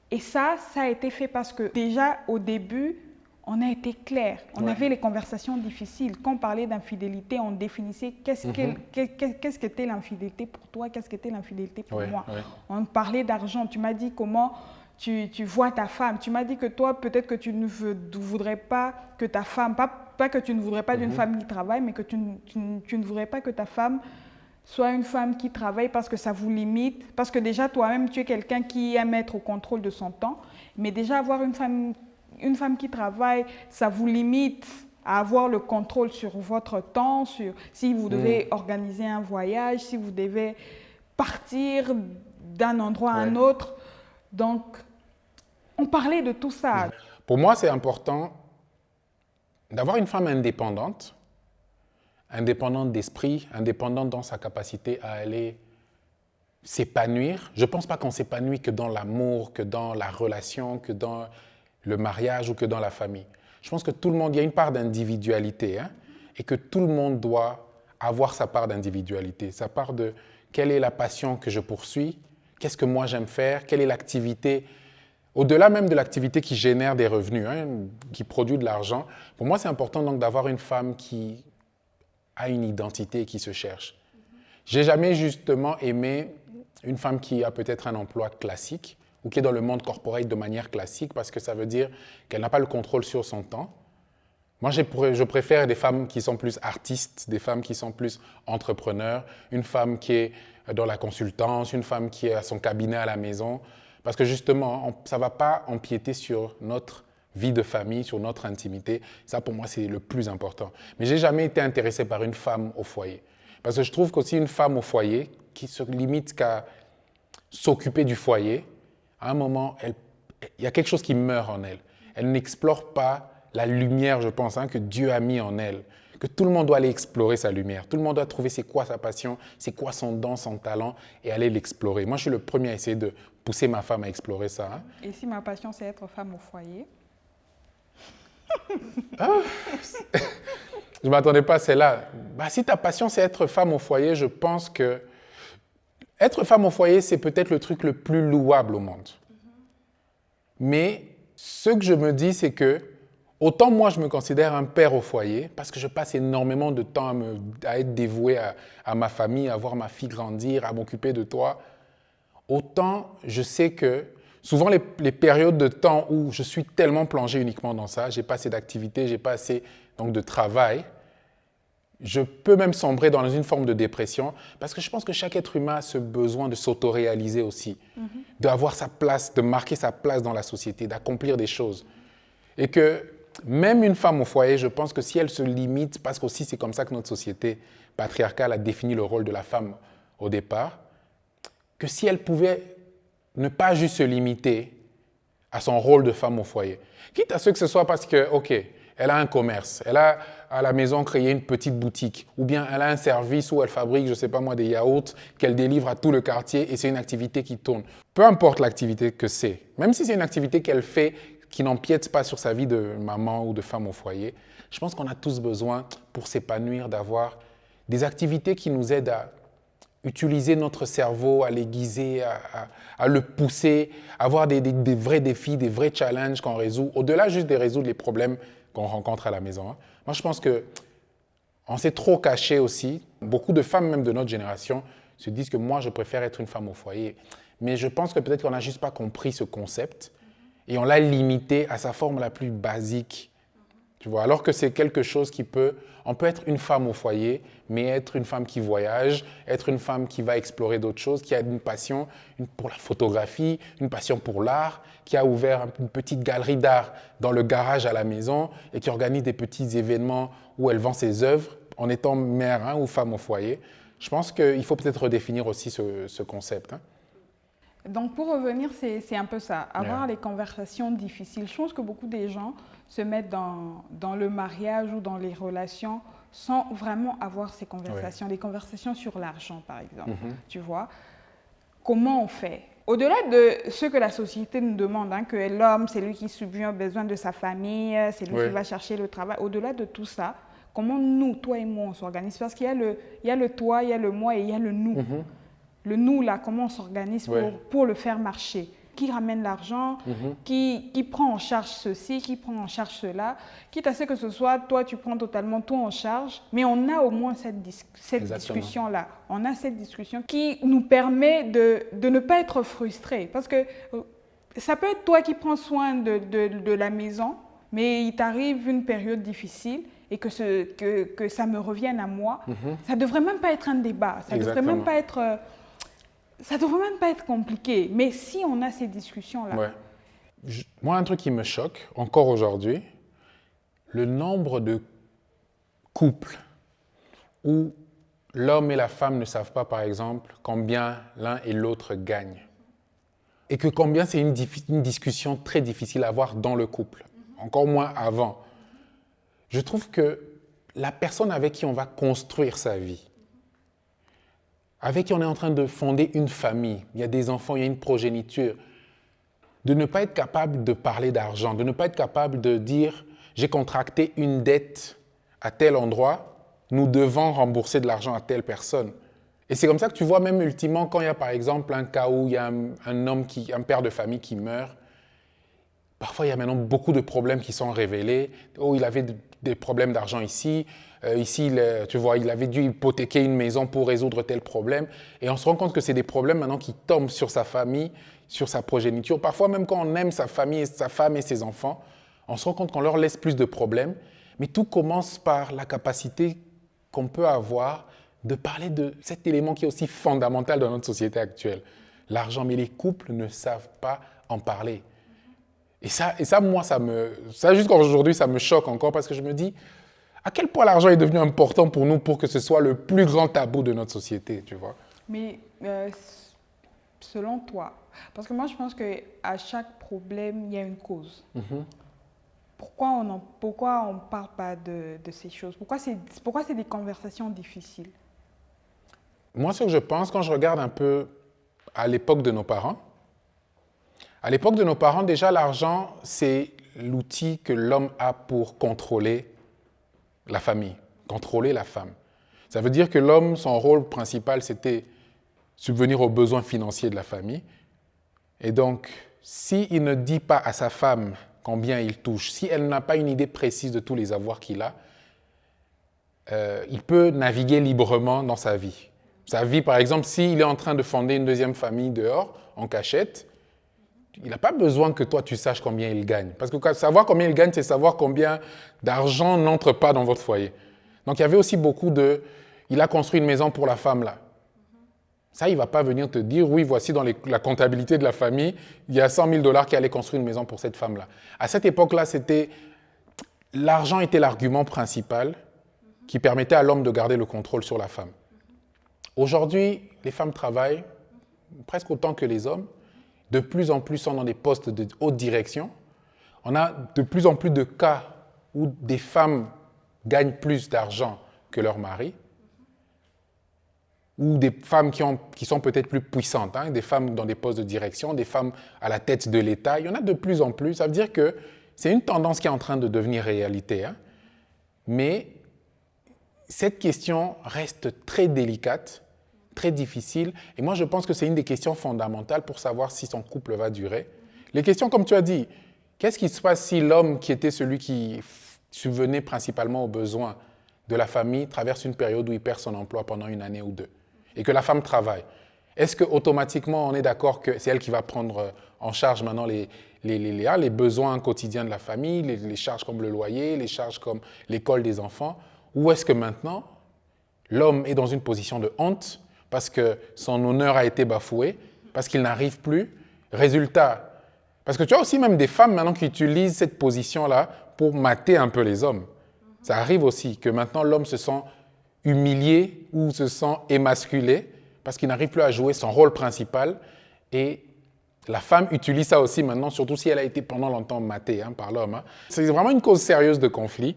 Et ça a été fait parce que déjà, au début, on a été clair. On avait les conversations difficiles. Quand on parlait d'infidélité, on définissait qu'est-ce qu'était l'infidélité pour toi, qu'est-ce qu'était l'infidélité pour moi. On parlait d'argent. Tu m'as dit comment tu vois ta femme. Tu m'as dit que toi, peut-être que tu ne voudrais pas que ta femme, pas que tu ne voudrais pas d'une femme qui travaille, mais que tu ne voudrais pas que ta femme soit une femme qui travaille parce que ça vous limite. Parce que déjà, toi-même, tu es quelqu'un qui aime être au contrôle de son temps. Mais déjà, avoir une femme qui travaille, ça vous limite à avoir le contrôle sur votre temps, sur si vous devez organiser un voyage, si vous devez partir d'un endroit à un autre. Donc, on parlait de tout ça. Pour moi, c'est important d'avoir une femme indépendante d'esprit, indépendante dans sa capacité à aller s'épanouir. Je ne pense pas qu'on s'épanouit que dans l'amour, que dans la relation, que dans le mariage ou que dans la famille. Je pense que tout le monde, il y a une part d'individualité, hein, et que tout le monde doit avoir sa part d'individualité, sa part de quelle est la passion que je poursuis, qu'est-ce que moi j'aime faire, quelle est l'activité, au-delà même de l'activité qui génère des revenus, hein, qui produit de l'argent. Pour moi, c'est important donc d'avoir une femme qui a une identité et qui se cherche. J'ai jamais justement aimé une femme qui a peut-être un emploi classique ou qui est dans le monde corporate de manière classique parce que ça veut dire qu'elle n'a pas le contrôle sur son temps. Moi, je préfère des femmes qui sont plus artistes, des femmes qui sont plus entrepreneurs, une femme qui est dans la consultance, une femme qui a son cabinet à la maison, parce que justement, ça ne va pas empiéter sur notre vie de famille, sur notre intimité. Ça, pour moi, c'est le plus important. Mais je n'ai jamais été intéressé par une femme au foyer. Parce que je trouve qu'aussi une femme au foyer, qui se limite qu'à s'occuper du foyer, à un moment, il y a quelque chose qui meurt en elle. Elle n'explore pas la lumière, je pense, hein, que Dieu a mis en elle. Que tout le monde doit aller explorer sa lumière. Tout le monde doit trouver c'est quoi sa passion, c'est quoi son don, son talent, et aller l'explorer. Moi, je suis le premier à essayer de pousser ma femme à explorer ça. Hein. Et si ma passion, c'est être femme au foyer? Je ne m'attendais pas à celle-là. Si ta passion, c'est être femme au foyer, je pense que être femme au foyer, c'est peut-être le truc le plus louable au monde. Mais ce que je me dis, c'est que autant moi, je me considère un père au foyer parce que je passe énormément de temps à être dévoué à ma famille, à voir ma fille grandir, à m'occuper de toi. Autant je sais que souvent les périodes de temps où je suis tellement plongé uniquement dans ça, je n'ai pas assez d'activité, je n'ai pas assez donc, de travail, je peux même sombrer dans une forme de dépression parce que je pense que chaque être humain a ce besoin de s'autoréaliser aussi, d'avoir sa place, de marquer sa place dans la société, d'accomplir des choses. Et que même une femme au foyer, je pense que si elle se limite, parce qu'aussi c'est comme ça que notre société patriarcale a défini le rôle de la femme au départ, que si elle pouvait ne pas juste se limiter à son rôle de femme au foyer. Quitte à ce que ce soit parce que, OK, elle a un commerce, elle a à la maison créé une petite boutique, ou bien elle a un service où elle fabrique, je ne sais pas moi, des yaourts qu'elle délivre à tout le quartier et c'est une activité qui tourne. Peu importe l'activité que c'est, même si c'est une activité qu'elle fait qui n'empiète pas sur sa vie de maman ou de femme au foyer, je pense qu'on a tous besoin, pour s'épanouir, d'avoir des activités qui nous aident à utiliser notre cerveau, à l'aiguiser, à le pousser, à avoir des vrais défis, des vrais challenges qu'on résout, au-delà juste de résoudre les problèmes qu'on rencontre à la maison. Hein. Moi, je pense qu'on s'est trop caché aussi. Beaucoup de femmes, même de notre génération, se disent que moi, je préfère être une femme au foyer. Mais je pense que peut-être qu'on n'a juste pas compris ce concept et on l'a limité à sa forme la plus basique. Tu vois, alors que c'est quelque chose on peut être une femme au foyer, mais être une femme qui voyage, être une femme qui va explorer d'autres choses, qui a une passion pour la photographie, une passion pour l'art, qui a ouvert une petite galerie d'art dans le garage à la maison et qui organise des petits événements où elle vend ses œuvres en étant mère ou femme au foyer. Je pense qu'il faut peut-être redéfinir aussi ce concept. Hein. Donc, pour revenir, c'est un peu ça, avoir les conversations difficiles. Je pense que beaucoup des gens se mettent dans le mariage ou dans les relations sans vraiment avoir ces conversations. Les conversations sur l'argent, par exemple, tu vois. Comment on fait? Au-delà de ce que la société nous demande, hein, que l'homme, c'est lui qui subvient aux besoins de sa famille, c'est lui qui va chercher le travail, au-delà de tout ça, comment nous, toi et moi, on s'organise? Parce qu'il y a le toi, il y a le moi et il y a le nous. Le nous, là, comment on s'organise pour le faire marcher? Qui ramène l'argent? Qui prend en charge ceci? Qui prend en charge cela? Quitte à ce que ce soit, toi, tu prends totalement tout en charge, mais on a au moins cette discussion-là. On a cette discussion qui nous permet de ne pas être frustré. Parce que ça peut être toi qui prends soin de la maison, mais il t'arrive une période difficile et que ça me revienne à moi. Ça ne devrait même pas être un débat. Ça ne devrait même pas être... Ça ne devrait même pas être compliqué, mais si on a ces discussions-là. Moi, un truc qui me choque, encore aujourd'hui, le nombre de couples où l'homme et la femme ne savent pas, par exemple, combien l'un et l'autre gagnent. Et que combien c'est une discussion très difficile à avoir dans le couple, encore moins avant. Je trouve que la personne avec qui on va construire sa vie, avec qui on est en train de fonder une famille, il y a des enfants, il y a une progéniture, de ne pas être capable de parler d'argent, de ne pas être capable de dire « j'ai contracté une dette à tel endroit, nous devons rembourser de l'argent à telle personne ». Et c'est comme ça que tu vois même ultimement quand il y a par exemple un cas où il y a un père de famille qui meurt, parfois il y a maintenant beaucoup de problèmes qui sont révélés. Oh, il avait des problèmes d'argent ici. Tu vois, il avait dû hypothéquer une maison pour résoudre tel problème. Et on se rend compte que c'est des problèmes maintenant qui tombent sur sa famille, sur sa progéniture. Parfois, même quand on aime sa famille, sa femme et ses enfants, on se rend compte qu'on leur laisse plus de problèmes. Mais tout commence par la capacité qu'on peut avoir de parler de cet élément qui est aussi fondamental dans notre société actuelle. L'argent, mais les couples ne savent pas en parler. Et ça moi, jusqu'à aujourd'hui, ça me choque encore parce que je me dis, à quel point l'argent est devenu important pour nous pour que ce soit le plus grand tabou de notre société, tu vois. Mais selon toi, parce que moi je pense qu'à chaque problème, il y a une cause. Pourquoi on ne parle pas de ces choses? Pourquoi c'est des conversations difficiles? Moi, ce que je pense, quand je regarde un peu à l'époque de nos parents, déjà, l'argent, c'est l'outil que l'homme a pour contrôler la famille, contrôler la femme. Ça veut dire que l'homme, son rôle principal, c'était subvenir aux besoins financiers de la famille. Et donc, s'il ne dit pas à sa femme combien il touche, si elle n'a pas une idée précise de tous les avoirs qu'il a, il peut naviguer librement dans sa vie. Sa vie, par exemple, s'il est en train de fonder une deuxième famille dehors, en cachette, il n'a pas besoin que toi, tu saches combien il gagne. Parce que savoir combien il gagne, c'est savoir combien d'argent n'entre pas dans votre foyer. Donc, il y avait aussi beaucoup il a construit une maison pour la femme là. Ça, il ne va pas venir te dire, oui, voici dans la comptabilité de la famille, il y a 100 000 $ qui allaient construire une maison pour cette femme-là. À cette époque-là, l'argent était l'argument principal qui permettait à l'homme de garder le contrôle sur la femme. Aujourd'hui, les femmes travaillent presque autant que les hommes. De plus en plus sont dans des postes de haute direction. On a de plus en plus de cas où des femmes gagnent plus d'argent que leur mari, ou des femmes qui sont peut-être plus puissantes, hein, des femmes dans des postes de direction, des femmes à la tête de l'État. Il y en a de plus en plus. Ça veut dire que c'est une tendance qui est en train de devenir réalité. Hein. Mais cette question reste très délicate, très difficile. Et moi, je pense que c'est une des questions fondamentales pour savoir si son couple va durer. Les questions, comme tu as dit, qu'est-ce qui se passe si l'homme qui était celui qui subvenait principalement aux besoins de la famille traverse une période où il perd son emploi pendant une année ou deux et que la femme travaille? Est-ce qu'automatiquement, on est d'accord que c'est elle qui va prendre en charge maintenant les besoins quotidiens de la famille, les charges comme le loyer, les charges comme l'école des enfants? Ou est-ce que maintenant, l'homme est dans une position de honte parce que son honneur a été bafoué, parce qu'il n'arrive plus? Résultat, parce que tu as aussi même des femmes maintenant qui utilisent cette position-là pour mater un peu les hommes. Ça arrive aussi que maintenant l'homme se sent humilié ou se sent émasculé parce qu'il n'arrive plus à jouer son rôle principal. Et la femme utilise ça aussi maintenant, surtout si elle a été pendant longtemps matée par l'homme. Hein. C'est vraiment une cause sérieuse de conflit.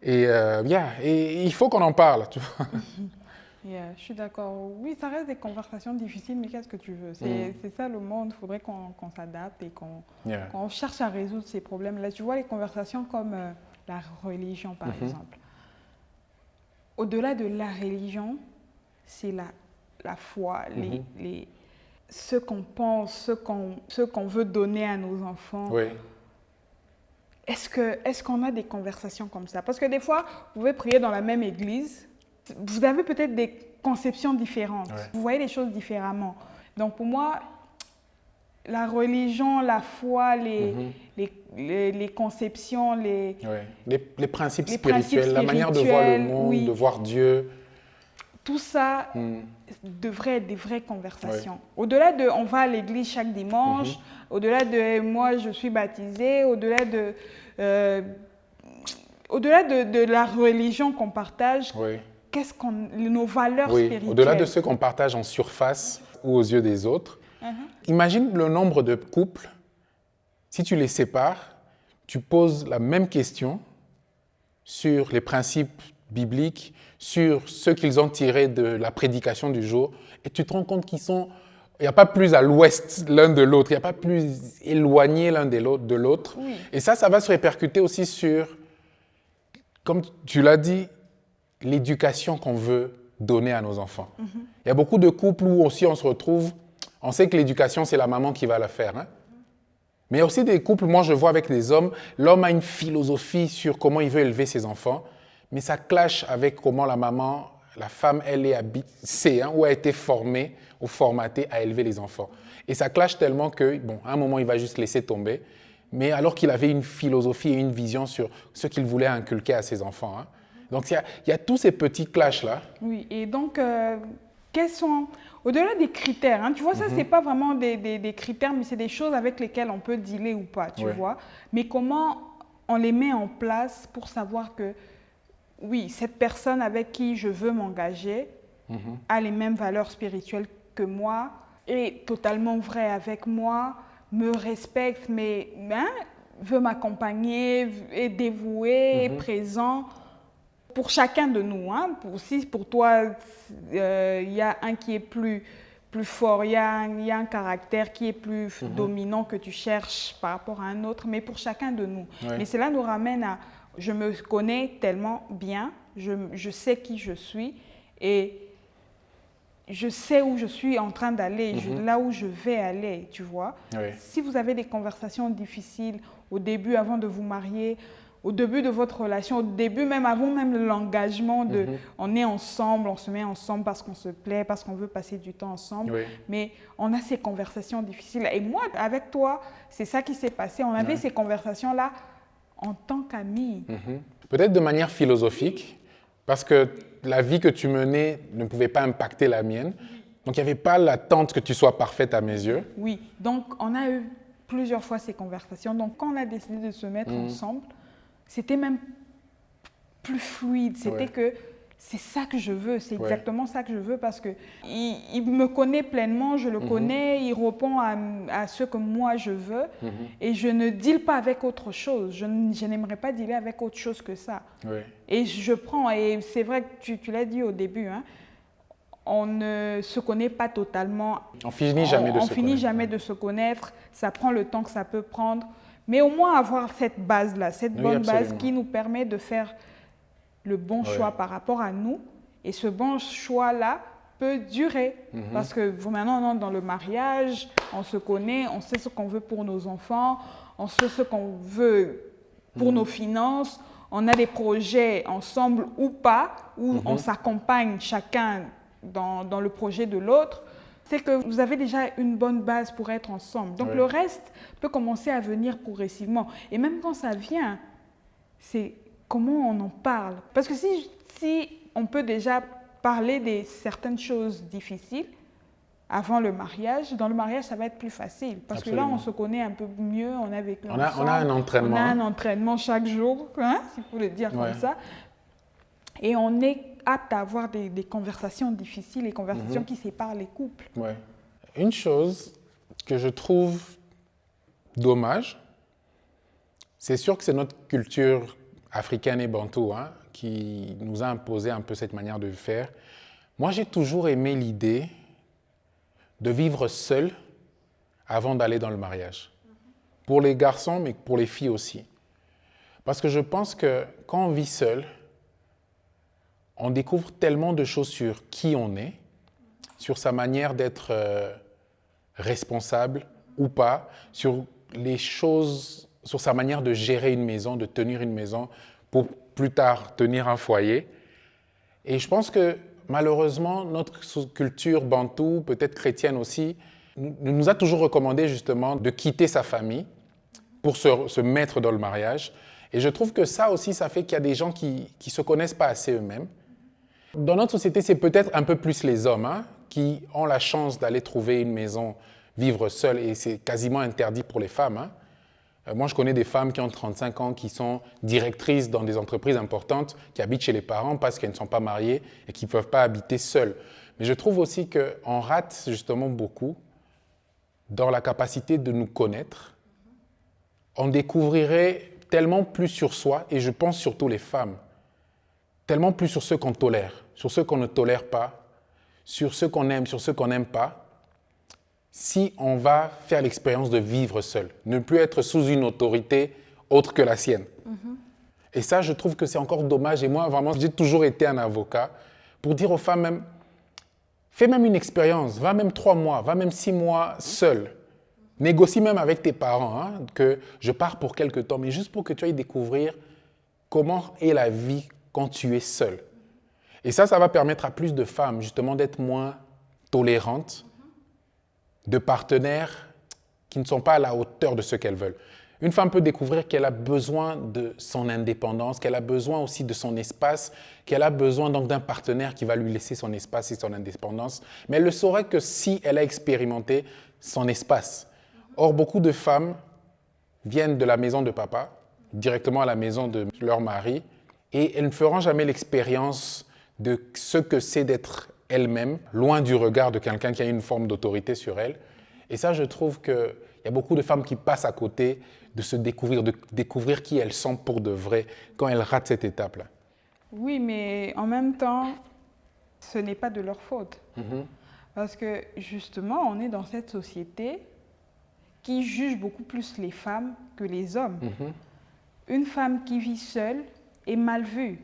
Et il faut qu'on en parle. Tu vois. Je suis d'accord. Oui, ça reste des conversations difficiles, mais qu'est-ce que tu veux? C'est ça le monde. Il faudrait qu'on s'adapte et qu'on cherche à résoudre ces problèmes-là. Tu vois, les conversations comme la religion, par exemple. Au-delà de la religion, c'est la foi, ce qu'on pense, ce qu'on veut donner à nos enfants. Oui. Est-ce qu'on a des conversations comme ça? Parce que des fois, vous pouvez prier dans la même église, vous avez peut-être des conceptions différentes. Ouais. Vous voyez les choses différemment. Donc pour moi, la religion, la foi, les conceptions, les principes spirituels, la manière de voir le monde, de voir Dieu. Tout ça devrait être des vraies conversations. Ouais. Au-delà de on va à l'église chaque dimanche, au-delà de moi je suis baptisée, au-delà de la religion qu'on partage, nos valeurs spirituelles. Au-delà de ce qu'on partage en surface ou aux yeux des autres. Imagine le nombre de couples, si tu les sépares, tu poses la même question sur les principes bibliques, sur ce qu'ils ont tiré de la prédication du jour, et tu te rends compte qu'il n'y a pas plus à l'ouest l'un de l'autre, il n'y a pas plus éloigné l'un de l'autre. Oui. Et ça va se répercuter aussi sur, comme tu l'as dit, l'éducation qu'on veut donner à nos enfants. Il y a beaucoup de couples où aussi on se retrouve, on sait que l'éducation, c'est la maman qui va la faire. Hein? Mais il y a aussi des couples, moi je vois avec les hommes, l'homme a une philosophie sur comment il veut élever ses enfants, mais ça clash avec comment la femme, elle est habituée, ou a été formée ou formatée à élever les enfants. Et ça clash tellement que, à un moment, il va juste laisser tomber, mais alors qu'il avait une philosophie et une vision sur ce qu'il voulait inculquer à ses enfants. Hein. Donc, il y a tous ces petits clashs-là. Oui, et donc, quels sont, au-delà des critères, tu vois, ça, c'est pas vraiment des critères, mais c'est des choses avec lesquelles on peut dealer ou pas, tu vois. Mais comment on les met en place pour savoir que, oui, cette personne avec qui je veux m'engager a les mêmes valeurs spirituelles que moi, est totalement vraie avec moi, me respecte, mais veut m'accompagner, est dévoué, est présent pour chacun de nous. Si pour toi, il y a un qui est plus fort, il y a un caractère qui est plus dominant que tu cherches par rapport à un autre, mais pour chacun de nous. Mais cela nous ramène à... Je me connais tellement bien, je sais qui je suis et je sais où je suis en train d'aller, là où je vais aller, tu vois. Si vous avez des conversations difficiles au début, avant de vous marier, au début de votre relation, au début même, avant même l'engagement de on est ensemble, on se met ensemble parce qu'on se plaît, parce qu'on veut passer du temps ensemble, mais on a ces conversations difficiles. Et moi, avec toi, c'est ça qui s'est passé, on avait ces conversations-là en tant qu'amis. Peut-être de manière philosophique, parce que la vie que tu menais ne pouvait pas impacter la mienne. Donc, il n'y avait pas l'attente que tu sois parfaite à mes yeux. Oui, donc on a eu plusieurs fois ces conversations. Donc, quand on a décidé de se mettre ensemble, c'était même plus fluide. C'était que c'est ça que je veux, c'est Ouais. exactement ça que je veux parce que il me connaît pleinement, je le connais, il répond à ce que moi je veux et je ne deal pas avec autre chose. Je n'aimerais pas dealer avec autre chose que ça. Ouais. Et je prends, et c'est vrai que tu l'as dit au début, hein, on ne se connaît pas totalement. On finit jamais de On se finit connaître. jamais de se connaître, ça prend le temps que ça peut prendre. Mais au moins avoir cette base-là, cette Oui, bonne base absolument. qui nous permet de faire le bon Ouais. choix par rapport à nous. Et ce bon choix-là peut durer. Parce que maintenant, on est dans le mariage, on se connaît, on sait ce qu'on veut pour nos enfants, on sait ce qu'on veut pour nos finances, on a des projets ensemble ou pas, où on s'accompagne chacun dans le projet de l'autre. C'est que vous avez déjà une bonne base pour être ensemble. Donc Ouais. le reste peut commencer à venir progressivement. Et même quand ça vient, c'est comment on en parle. Parce que si on peut déjà parler de certaines choses difficiles avant le mariage, dans le mariage, ça va être plus facile. Parce que là, Absolument. on se connaît un peu mieux, on a vécu On a ensemble. un entraînement. On a un entraînement chaque jour, hein, s'il faut le dire Ouais. comme ça. Et on est apte à avoir des conversations difficiles, des conversations qui séparent les couples. Ouais. Une chose que je trouve dommage, c'est sûr que c'est notre culture africaine et bantou hein, qui nous a imposé un peu cette manière de faire. Moi, j'ai toujours aimé l'idée de vivre seul avant d'aller dans le mariage. Pour les garçons, mais pour les filles aussi. Parce que je pense que quand on vit seul, on découvre tellement de choses sur qui on est, sur sa manière d'être responsable ou pas, sur les choses, sur sa manière de gérer une maison, de tenir une maison pour plus tard tenir un foyer. Et je pense que malheureusement, notre culture bantou, peut-être chrétienne aussi, nous a toujours recommandé justement de quitter sa famille pour se mettre dans le mariage. Et je trouve que ça aussi, ça fait qu'il y a des gens qui ne se connaissent pas assez eux-mêmes. Dans notre société, c'est peut-être un peu plus les hommes hein, qui ont la chance d'aller trouver une maison, vivre seuls, et c'est quasiment interdit pour les femmes. Hein. Moi, je connais des femmes qui ont 35 ans, qui sont directrices dans des entreprises importantes, qui habitent chez les parents parce qu'elles ne sont pas mariées et qui ne peuvent pas habiter seules. Mais je trouve aussi qu'on rate justement beaucoup dans la capacité de nous connaître. On découvrirait tellement plus sur soi, et je pense surtout les femmes, tellement plus sur ceux qu'on tolère, sur ceux qu'on ne tolère pas, sur ceux qu'on aime, sur ceux qu'on n'aime pas, si on va faire l'expérience de vivre seul, ne plus être sous une autorité autre que la sienne. Et ça, je trouve que c'est encore dommage. Et moi, vraiment, j'ai toujours été un avocat pour dire aux femmes même, fais même une expérience, va même 3 mois, va même 6 mois seul. Négocie même avec tes parents, hein, que je pars pour quelque temps, mais juste pour que tu ailles découvrir comment est la vie quand tu es seul. Et ça va permettre à plus de femmes justement d'être moins tolérantes, de partenaires qui ne sont pas à la hauteur de ce qu'elles veulent. Une femme peut découvrir qu'elle a besoin de son indépendance, qu'elle a besoin aussi de son espace, qu'elle a besoin donc d'un partenaire qui va lui laisser son espace et son indépendance. Mais elle le saurait que si elle a expérimenté son espace. Or, beaucoup de femmes viennent de la maison de papa, directement à la maison de leur mari, et elles ne feront jamais l'expérience de ce que c'est d'être elles-mêmes, loin du regard de quelqu'un qui a une forme d'autorité sur elles. Et ça, je trouve qu'il y a beaucoup de femmes qui passent à côté de se découvrir, de découvrir qui elles sont pour de vrai quand elles ratent cette étape-là. Oui, mais en même temps, ce n'est pas de leur faute. Parce que justement, on est dans cette société qui juge beaucoup plus les femmes que les hommes. Une femme qui vit seule est mal vue.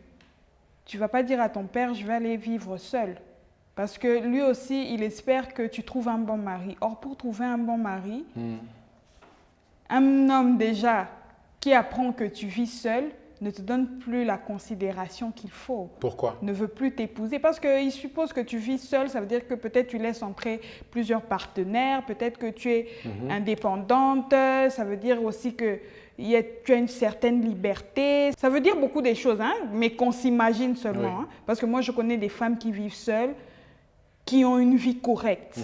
Tu ne vas pas dire à ton père, je vais aller vivre seule. Parce que lui aussi, il espère que tu trouves un bon mari. Or, pour trouver un bon mari, un homme déjà qui apprend que tu vis seul ne te donne plus la considération qu'il faut. Pourquoi ? Ne veut plus t'épouser parce qu'il suppose que tu vis seul, ça veut dire que peut-être tu laisses entrer plusieurs partenaires, peut-être que tu es indépendante, ça veut dire aussi que tu as une certaine liberté. Ça veut dire beaucoup de choses, hein, mais qu'on s'imagine seulement. Oui. Hein, parce que moi, je connais des femmes qui vivent seules, qui ont une vie correcte.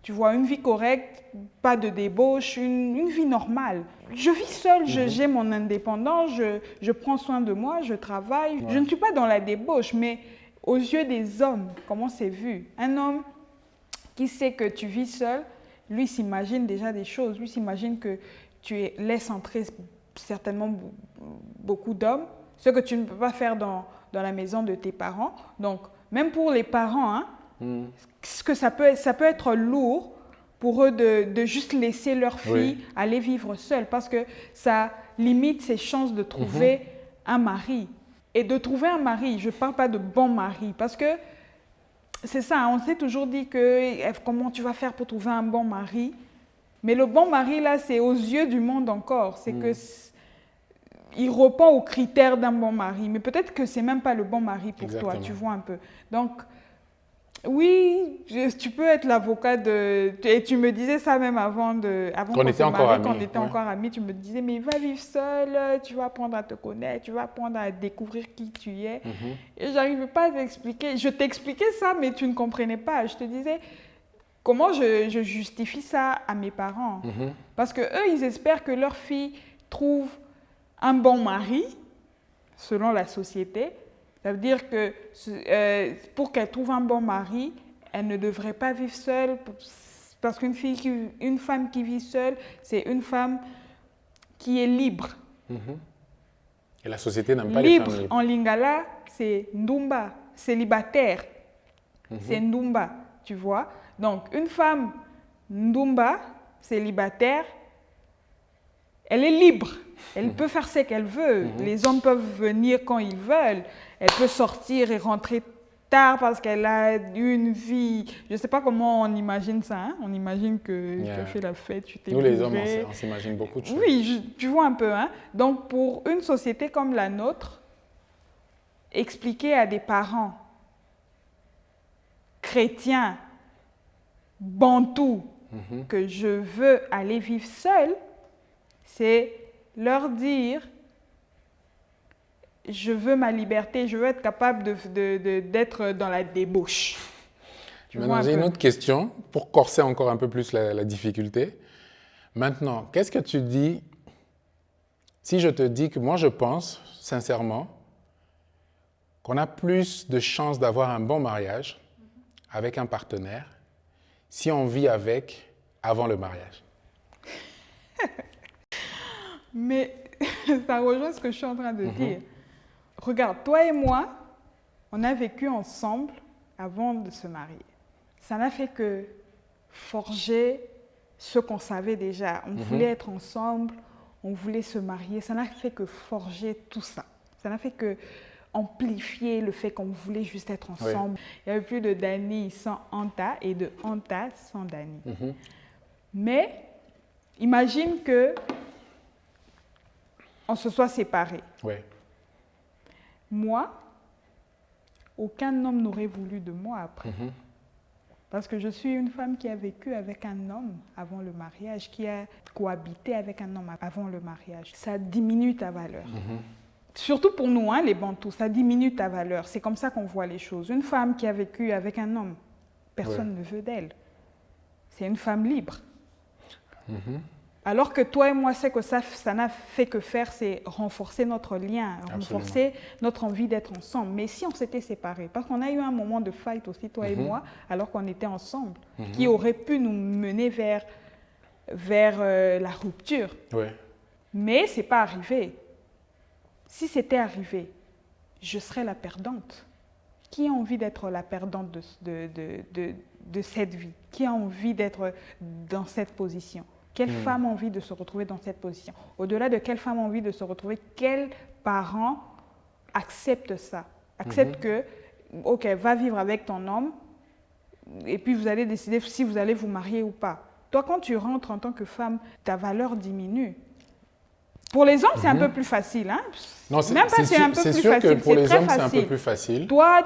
Tu vois, une vie correcte, pas de débauche, une vie normale. Je vis seule, j'ai mon indépendance, je prends soin de moi, je travaille. Je ne suis pas dans la débauche, mais aux yeux des hommes, comment c'est vu. Un homme qui sait que tu vis seul, lui s'imagine déjà des choses. Lui s'imagine que tu laisses entrer certainement beaucoup d'hommes, ce que tu ne peux pas faire dans la maison de tes parents. Donc, même pour les parents, hein, que ça peut être lourd pour eux de juste laisser leur fille aller vivre seule parce que ça limite ses chances de trouver un mari. Et de trouver un mari, je ne parle pas de bon mari parce que c'est ça, on s'est toujours dit que comment tu vas faire pour trouver un bon mari. Mais le bon mari, là, c'est aux yeux du monde encore. C'est que il répond aux critères d'un bon mari. Mais peut-être que ce n'est même pas le bon mari pour toi, tu vois un peu. Donc, oui, tu peux être l'avocat de... Et tu me disais ça même avant qu'on était encore amis. Quand on était encore amis, tu me disais, mais va vivre seul, tu vas apprendre à te connaître, tu vas apprendre à découvrir qui tu es. Et je n'arrivais pas à t'expliquer. Je t'expliquais ça, mais tu ne comprenais pas. Je te disais, comment je justifie ça à mes parents? Parce qu'eux, ils espèrent que leur fille trouve un bon mari, selon la société. Ça veut dire que pour qu'elle trouve un bon mari, elle ne devrait pas vivre seule. Parce qu'une femme qui vit seule, c'est une femme qui est libre. Et la société n'aime pas les femmes libres. Libre, en lingala, c'est ndumba, célibataire. C'est ndumba, tu vois. Donc, une femme ndumba, célibataire, elle est libre. Elle peut faire ce qu'elle veut. Les hommes peuvent venir quand ils veulent. Elle peut sortir et rentrer tard parce qu'elle a une vie. Je ne sais pas comment on imagine ça. Hein? On imagine que tu as fait la fête, tu t'es Nous, les hommes, on s'imagine beaucoup de choses. Oui, tu vois un peu. Hein? Donc, pour une société comme la nôtre, expliquer à des parents chrétiens, bantous, que je veux aller vivre seul, c'est leur dire je veux ma liberté, je veux être capable d'être dans la débauche. Maintenant, j'ai une autre question pour corser encore un peu plus la difficulté. Maintenant, qu'est-ce que tu dis si je te dis que moi je pense sincèrement qu'on a plus de chances d'avoir un bon mariage avec un partenaire si on vit avec avant le mariage? Mais ça rejoint ce que je suis en train de dire. Regarde, toi et moi, on a vécu ensemble avant de se marier. Ça n'a fait que forger ce qu'on savait déjà. On voulait être ensemble, on voulait se marier. Ça n'a fait que forger tout ça. Ça n'a fait que amplifier le fait qu'on voulait juste être ensemble. Il n'y avait plus de Dani sans Anta et de Anta sans Dani. Mais imagine que on se soit séparés. Moi, aucun homme n'aurait voulu de moi après. Parce que je suis une femme qui a vécu avec un homme avant le mariage, qui a cohabité avec un homme avant le mariage. Ça diminue ta valeur. Surtout pour nous, hein, les Bantous, ça diminue ta valeur. C'est comme ça qu'on voit les choses. Une femme qui a vécu avec un homme, personne ne veut d'elle. C'est une femme libre. Alors que toi et moi, c'est que ça n'a fait que faire, c'est renforcer notre lien, renforcer notre envie d'être ensemble. Mais si on s'était séparés, parce qu'on a eu un moment de fight aussi, toi et moi, alors qu'on était ensemble, qui aurait pu nous mener vers la rupture. Mais ce n'est pas arrivé. Si c'était arrivé, je serais la perdante. Qui a envie d'être la perdante de cette vie? Qui a envie d'être dans cette position? Quelle femme a envie de se retrouver dans cette position? Au-delà de quelle femme a envie de se retrouver, quels parents acceptent ça? Acceptent que, ok, va vivre avec ton homme et puis vous allez décider si vous allez vous marier ou pas. Toi, quand tu rentres en tant que femme, ta valeur diminue. Pour les hommes, c'est un peu plus facile. Hein? Non, c'est sûr que pour les hommes, c'est un peu plus facile. Toi,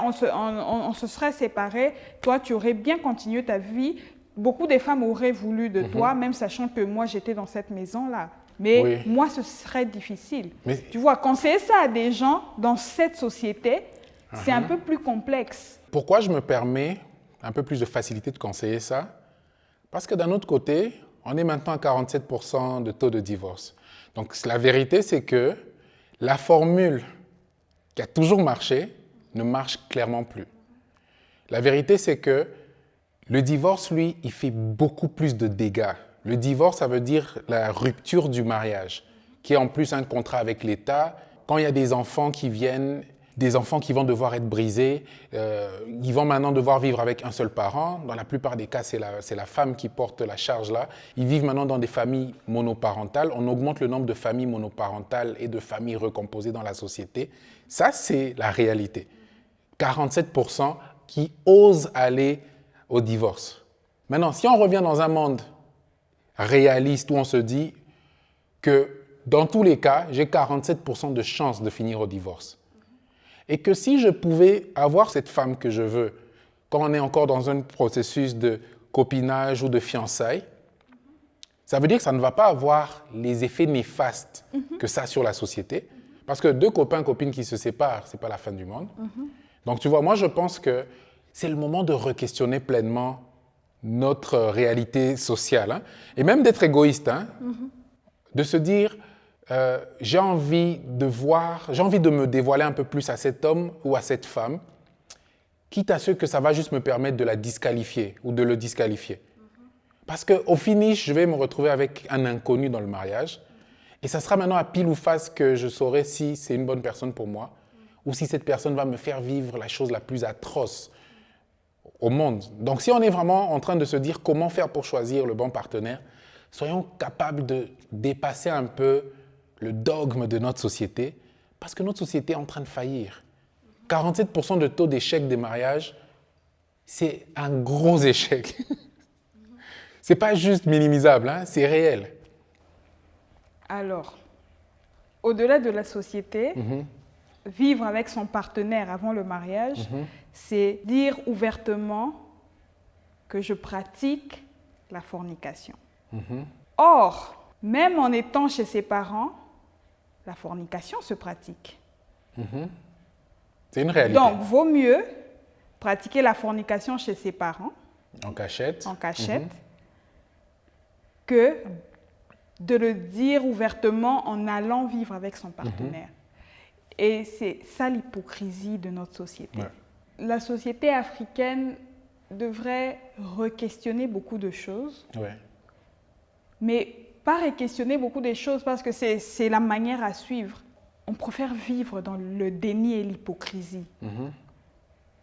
on se serait séparés. Toi, tu aurais bien continué ta vie. Beaucoup de femmes auraient voulu de toi, même sachant que moi, j'étais dans cette maison-là. Mais moi, ce serait difficile. Tu vois, conseiller ça à des gens dans cette société, c'est un peu plus complexe. Pourquoi je me permets un peu plus de facilité de conseiller ça? Parce que d'un autre côté, on est maintenant à 47% de taux de divorce. Donc, la vérité, c'est que la formule qui a toujours marché, ne marche clairement plus. La vérité, c'est que le divorce, lui, il fait beaucoup plus de dégâts. Le divorce, ça veut dire la rupture du mariage, qui est en plus un contrat avec l'État. Quand il y a des enfants qui viennent, des enfants qui vont devoir être brisés, ils vont maintenant devoir vivre avec un seul parent. Dans la plupart des cas, c'est la femme qui porte la charge là. Ils vivent maintenant dans des familles monoparentales. On augmente le nombre de familles monoparentales et de familles recomposées dans la société. Ça, c'est la réalité. 47% qui osent aller au divorce. Maintenant, si on revient dans un monde réaliste où on se dit que dans tous les cas, j'ai 47% de chances de finir au divorce. Et que si je pouvais avoir cette femme que je veux, quand on est encore dans un processus de copinage ou de fiançailles, ça veut dire que ça ne va pas avoir les effets néfastes que ça a sur la société. Parce que deux copains, copines qui se séparent, ce n'est pas la fin du monde. Donc tu vois, moi je pense que c'est le moment de re-questionner pleinement notre réalité sociale. Hein, et même d'être égoïste, hein, de se dire... j'ai envie de me dévoiler un peu plus à cet homme ou à cette femme, quitte à ce que ça va juste me permettre de la disqualifier ou de le disqualifier. Parce qu'au finish, je vais me retrouver avec un inconnu dans le mariage et ça sera maintenant à pile ou face que je saurai si c'est une bonne personne pour moi ou si cette personne va me faire vivre la chose la plus atroce au monde. Donc si on est vraiment en train de se dire comment faire pour choisir le bon partenaire, soyons capables de dépasser un peu le dogme de notre société, parce que notre société est en train de faillir. 47% de taux d'échec des mariages, c'est un gros échec. C'est pas juste minimisable, hein, c'est réel. Alors, au-delà de la société, vivre avec son partenaire avant le mariage, c'est dire ouvertement que je pratique la fornication. Or, même en étant chez ses parents, la fornication se pratique. C'est une réalité. Donc, vaut mieux pratiquer la fornication chez ses parents, en cachette, que de le dire ouvertement en allant vivre avec son partenaire. Et c'est ça l'hypocrisie de notre société. Ouais. La société africaine devrait re-questionner beaucoup de choses, mais pas re-questionner beaucoup de choses parce que c'est la manière à suivre. On préfère vivre dans le déni et l'hypocrisie.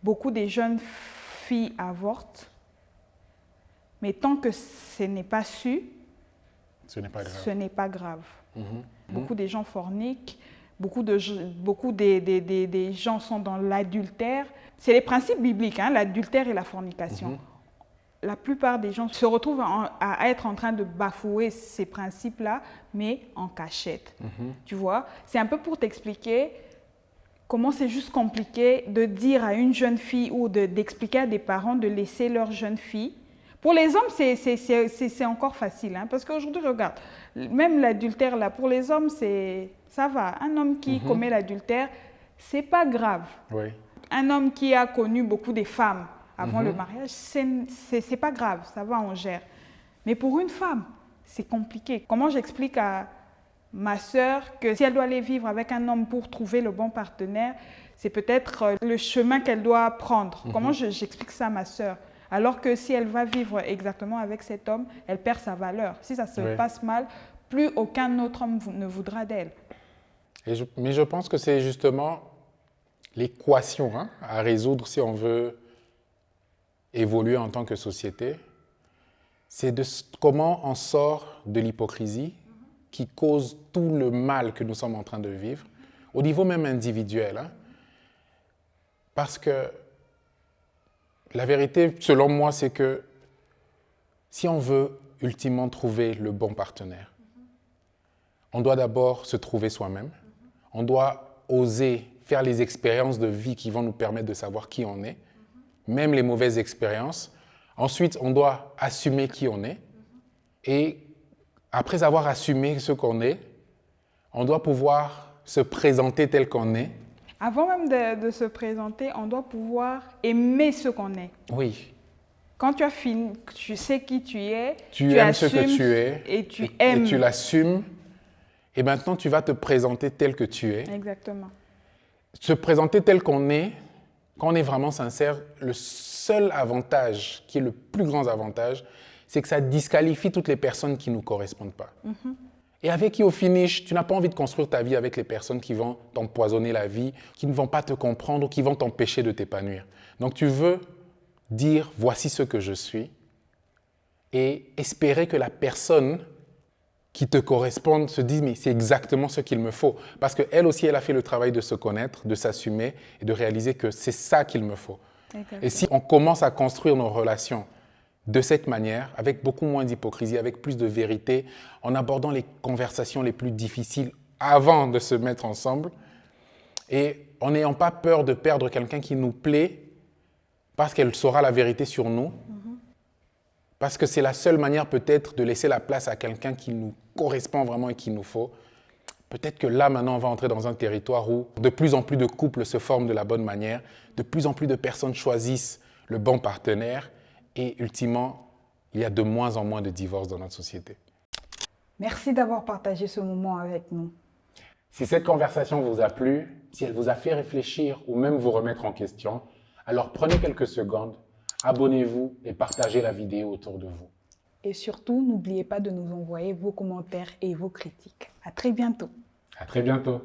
Beaucoup de jeunes filles avortent, mais tant que ce n'est pas su, ce n'est pas grave. Beaucoup de gens forniquent, beaucoup des gens sont dans l'adultère. C'est les principes bibliques, hein, l'adultère et la fornication. La plupart des gens se retrouvent à être en train de bafouer ces principes-là, mais en cachette. Tu vois, c'est un peu pour t'expliquer comment c'est juste compliqué de dire à une jeune fille ou d'expliquer à des parents de laisser leur jeune fille. Pour les hommes, c'est encore facile, hein, parce qu'aujourd'hui, regarde, même l'adultère, là, pour les hommes, ça va. Un homme qui commet l'adultère, c'est pas grave. Un homme qui a connu beaucoup de femmes avant le mariage, c'est pas grave, ça va, on gère. Mais pour une femme, c'est compliqué. Comment j'explique à ma sœur que si elle doit aller vivre avec un homme pour trouver le bon partenaire, c'est peut-être le chemin qu'elle doit prendre. Comment j'explique ça à ma sœur? Alors que si elle va vivre exactement avec cet homme, elle perd sa valeur. Si ça se passe mal, plus aucun autre homme ne voudra d'elle. Mais je pense que c'est justement l'équation à résoudre si on veut évoluer en tant que société. C'est comment on sort de l'hypocrisie qui cause tout le mal que nous sommes en train de vivre, au niveau même individuel. Hein. Parce que la vérité, selon moi, c'est que si on veut ultimement trouver le bon partenaire, on doit d'abord se trouver soi-même. On doit oser faire les expériences de vie qui vont nous permettre de savoir qui on est, même les mauvaises expériences. Ensuite, on doit assumer qui on est. Et après avoir assumé ce qu'on est, on doit pouvoir se présenter tel qu'on est. Avant même de se présenter, on doit pouvoir aimer ce qu'on est. Oui. Quand tu as fini, tu sais qui tu es, tu aimes ce que tu es, et tu aimes. Et tu l'assumes. Et maintenant, tu vas te présenter tel que tu es. Exactement. Se présenter tel qu'on est, Quand on est vraiment sincère, le seul avantage, qui est le plus grand avantage, c'est que ça disqualifie toutes les personnes qui ne nous correspondent pas. Et avec qui, au finish, tu n'as pas envie de construire ta vie avec les personnes qui vont t'empoisonner la vie, qui ne vont pas te comprendre ou qui vont t'empêcher de t'épanouir. Donc, tu veux dire « voici ce que je suis » et espérer que la personne qui te corresponde se dise « mais c'est exactement ce qu'il me faut ». Parce qu'elle aussi, elle a fait le travail de se connaître, de s'assumer et de réaliser que c'est ça qu'il me faut. Exactement. Et si on commence à construire nos relations de cette manière, avec beaucoup moins d'hypocrisie, avec plus de vérité, en abordant les conversations les plus difficiles avant de se mettre ensemble et en n'ayant pas peur de perdre quelqu'un qui nous plaît parce qu'elle saura la vérité sur nous, parce que c'est la seule manière peut-être de laisser la place à quelqu'un qui nous correspond vraiment et qu'il nous faut. Peut-être que là, maintenant, on va entrer dans un territoire où de plus en plus de couples se forment de la bonne manière, de plus en plus de personnes choisissent le bon partenaire et ultimement, il y a de moins en moins de divorces dans notre société. Merci d'avoir partagé ce moment avec nous. Si cette conversation vous a plu, si elle vous a fait réfléchir ou même vous remettre en question, alors prenez quelques secondes, abonnez-vous et partagez la vidéo autour de vous. Et surtout, n'oubliez pas de nous envoyer vos commentaires et vos critiques. À très bientôt. À très bientôt.